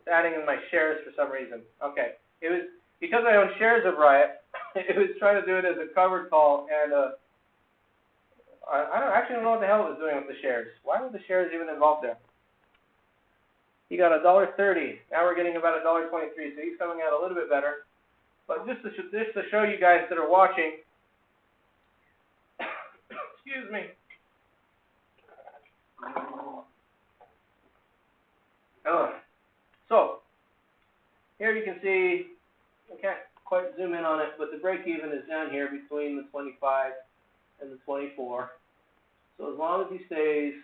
It's adding in my shares for some reason. Okay. It was because I own shares of Riot. It was trying to do it as a covered call, and I actually don't know what the hell it was doing with the shares. Why were the shares even involved there? He got $1.30. Now we're getting about $1.23, so he's coming out a little bit better. But just to show you guys that are watching, excuse me. So here you can see, I can't quite zoom in on it, but the break even is down here between the 25 and the 24. So as long as he stays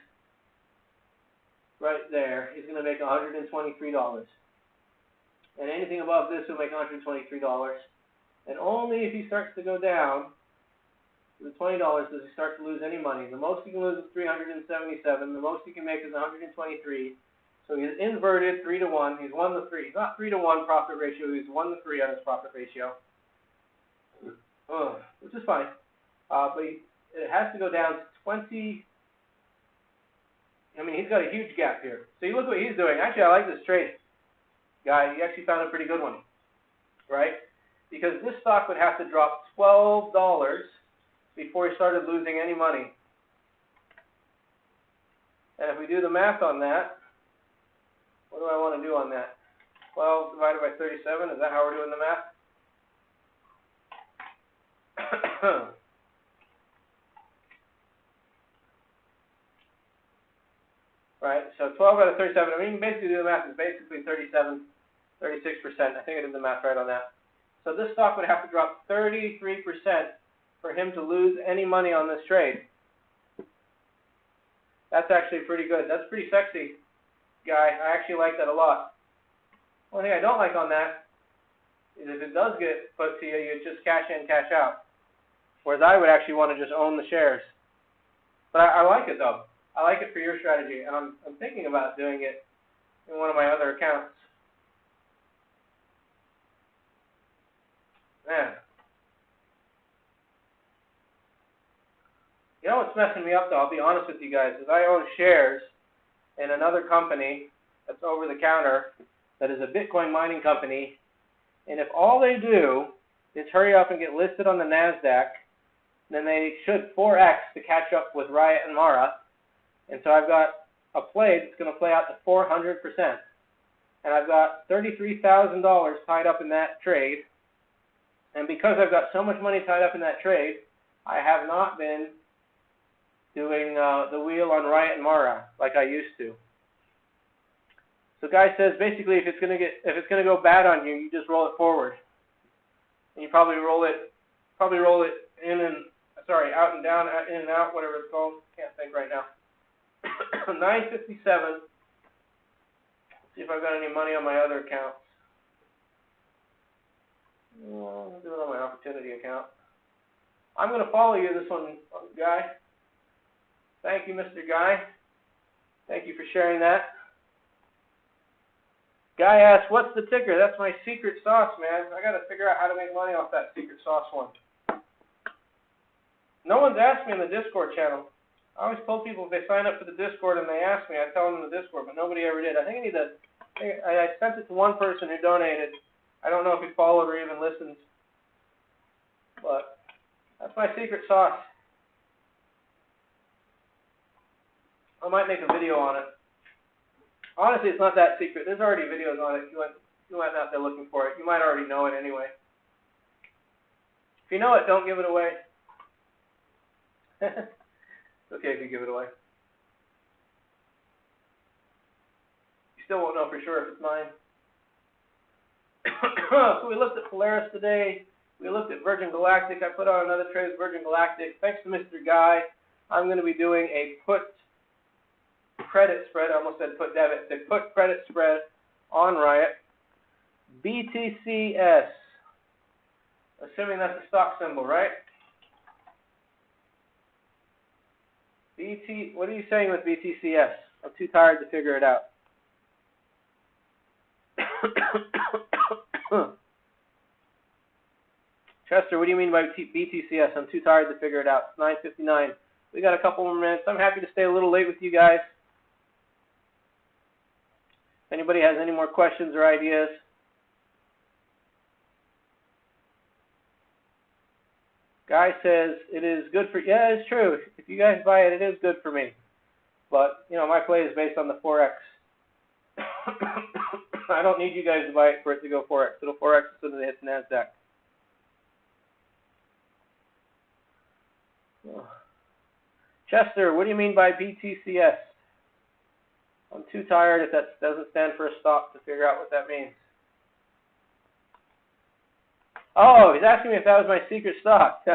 right there, he's going to make $123. And anything above this will make $123. And only if he starts to go down to the $20 does he start to lose any money. The most he can lose is $377. The most he can make is $123. So he's inverted 3 to 1. He's 1 to 3. He's not 3 to 1 profit ratio. He's 1 to 3 on his profit ratio, which is fine. But it has to go down to 20. I mean, he's got a huge gap here. So you look what he's doing. Actually, I like this trade, guy. He actually found a pretty good one, right? Because this stock would have to drop $12 before he started losing any money. And if we do the math on that, what do I want to do on that? 12 divided by 37, is that how we're doing the math? Right, so 12 out of 37, I mean, basically do the math is basically 36%. I think I did the math right on that. So this stock would have to drop 33% for him to lose any money on this trade. That's actually pretty good. That's pretty sexy, guy. I actually like that a lot. One thing I don't like on that is if it does get put to you, you just cash in, cash out. Whereas I would actually want to just own the shares. But I like it, though. I like it for your strategy, and I'm thinking about doing it in one of my other accounts. Man. You know what's messing me up, though, I'll be honest with you guys, is I own shares in another company, that's over the counter that is a Bitcoin mining company. And if all they do is hurry up and get listed on the NASDAQ, then they should 4x to catch up with Riot and Mara. And so I've got a play that's going to play out to 400%. And I've got $33,000 tied up in that trade. And because I've got so much money tied up in that trade, I have not been doing the wheel on Riot and Mara like I used to. So guy says basically if it's gonna go bad on you, you just roll it forward. And you probably roll it out and down, in and out, whatever it's called. Can't think right now. 957. See if I've got any money on my other accounts. I'll do it on my opportunity account. I'm going to follow you this one, Guy. Thank you, Mr. Guy. Thank you for sharing that. Guy asks, what's the ticker? That's my secret sauce, man. I got to figure out how to make money off that secret sauce one. No one's asked me in the Discord channel. I always told people if they sign up for the Discord and they ask me, I tell them in the Discord, but nobody ever did. I think I sent it to one person who donated. I don't know if he followed or even listens, but that's my secret sauce. I might make a video on it. Honestly, it's not that secret. There's already videos on it. If you went out there looking for it, you might already know it anyway. If you know it, don't give it away. It's okay if you give it away. You still won't know for sure if it's mine. So we looked at Polaris today. We looked at Virgin Galactic. I put on another trade with Virgin Galactic. Thanks to Mr. Guy, I'm going to be doing a put credit spread. I almost said put debit. The put credit spread on Riot. BTCS. Assuming that's a stock symbol, right? What are you saying with BTCS? I'm too tired to figure it out. Chester, what do you mean by BTCS? I'm too tired to figure it out. It's 9:59. We got a couple more minutes. I'm happy to stay a little late with you guys. If anybody has any more questions or ideas. Guy says it is good for, yeah, it's true. If you guys buy it, it is good for me. But, you know, my play is based on the 4X. I don't need you guys to buy it for it to go 4X. It'll 4X as soon as it hits NASDAQ. Chester, what do you mean by BTCS? I'm too tired if that doesn't stand for a stock to figure out what that means. Oh, he's asking me if that was my secret stock.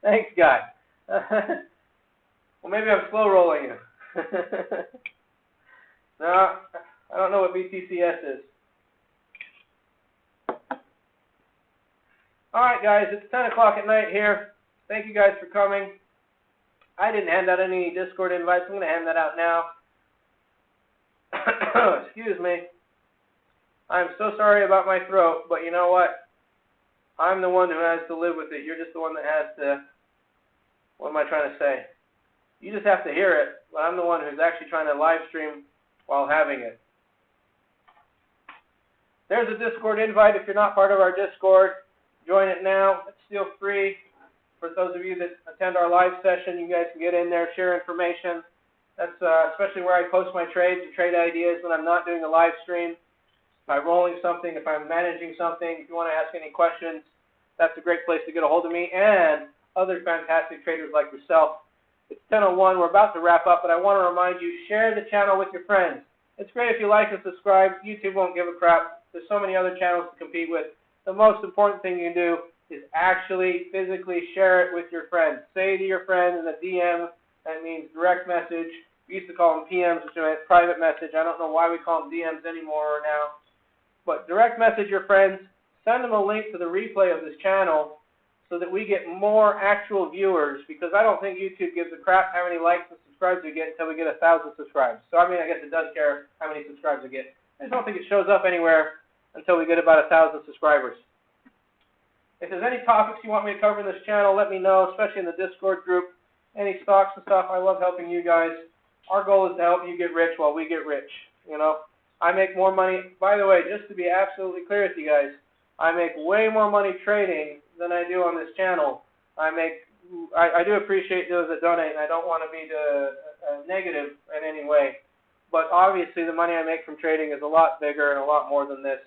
Thanks, Guy. Well, maybe I'm slow rolling you. No, I don't know what BTCS is. All right, guys, it's 10 o'clock at night here. Thank you guys for coming. I didn't hand out any Discord invites. I'm going to hand that out now. Excuse me. I'm so sorry about my throat, but you know what? I'm the one who has to live with it. You're just the one that has to, what am I trying to say? You just have to hear it, but I'm the one who's actually trying to live stream while having it. There's a Discord invite. If you're not part of our Discord, join it now. It's still free. For those of you that attend our live session, you guys can get in there, share information. That's especially where I post my trades and trade ideas when I'm not doing a live stream. If I'm rolling something, if I'm managing something, if you want to ask any questions, that's a great place to get a hold of me and other fantastic traders like yourself. It's 10:01. We're about to wrap up, but I want to remind you, share the channel with your friends. It's great if you like and subscribe. YouTube won't give a crap. There's so many other channels to compete with. The most important thing you can do is actually physically share it with your friends. Say to your friend in a DM, that means direct message. We used to call them PMs, which meant private message. I don't know why we call them DMs anymore now. But direct message your friends, send them a link to the replay of this channel so that we get more actual viewers, because I don't think YouTube gives a crap how many likes and subscribes we get until we get 1,000 subscribes. So I mean, I guess it does care how many subscribes we get. I just don't think it shows up anywhere until we get about 1,000 subscribers. If there's any topics you want me to cover in this channel, let me know, especially in the Discord group. Any stocks and stuff, I love helping you guys. Our goal is to help you get rich while we get rich, you know. I make more money. By the way, just to be absolutely clear with you guys, I make way more money trading than I do on this channel. I do appreciate those that donate, and I don't want to be negative in any way. But obviously, the money I make from trading is a lot bigger and a lot more than this.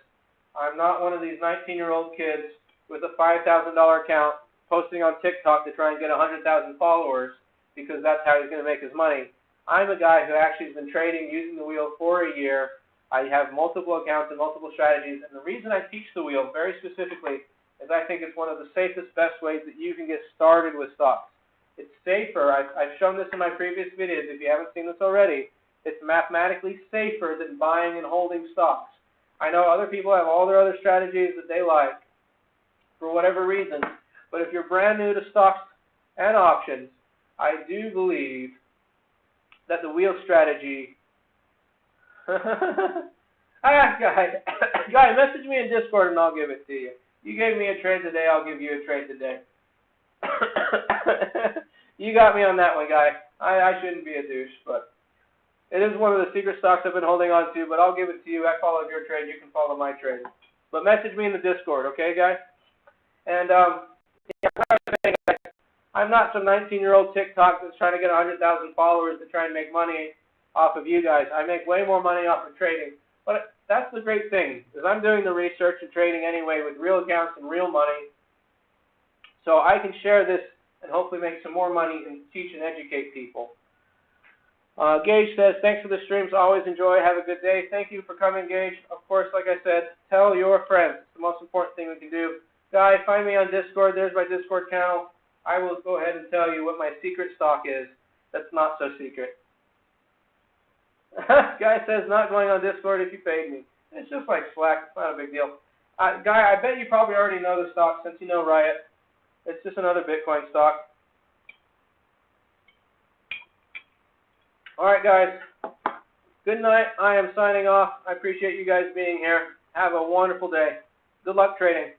I'm not one of these 19-year-old kids with a $5,000 account posting on TikTok to try and get 100,000 followers because that's how he's going to make his money. I'm a guy who actually has been trading using the wheel for a year. I have multiple accounts and multiple strategies, and the reason I teach the wheel very specifically is I think it's one of the safest, best ways that you can get started with stocks. It's safer. I've shown this in my previous videos. If you haven't seen this already, it's mathematically safer than buying and holding stocks. I know other people have all their other strategies that they like for whatever reason, but if you're brand new to stocks and options, I do believe that the wheel strategy... Guy, message me in Discord and I'll give it to you. You gave me a trade today, I'll give you a trade today. You got me on that one, guy. I shouldn't be a douche, but it is one of the secret stocks I've been holding on to, but I'll give it to you. I followed your trade, you can follow my trade. But message me in the Discord, okay, guy? And I'm not some 19-year-old TikTok that's trying to get 100,000 followers to try and make money off of you guys. I make way more money off of trading. But that's the great thing, is I'm doing the research and trading anyway with real accounts and real money. So I can share this and hopefully make some more money and teach and educate people. Gage says, thanks for the streams. Always enjoy. Have a good day. Thank you for coming, Gage. Of course, like I said, tell your friends. It's the most important thing we can do. Guy, find me on Discord. There's my Discord channel. I will go ahead and tell you what my secret stock is that's not so secret. Guy says, not going on Discord if you paid me. It's just like Slack. It's not a big deal. Guy, I bet you probably already know the stock since you know Riot. It's just another Bitcoin stock. All right, guys. Good night. I am signing off. I appreciate you guys being here. Have a wonderful day. Good luck trading.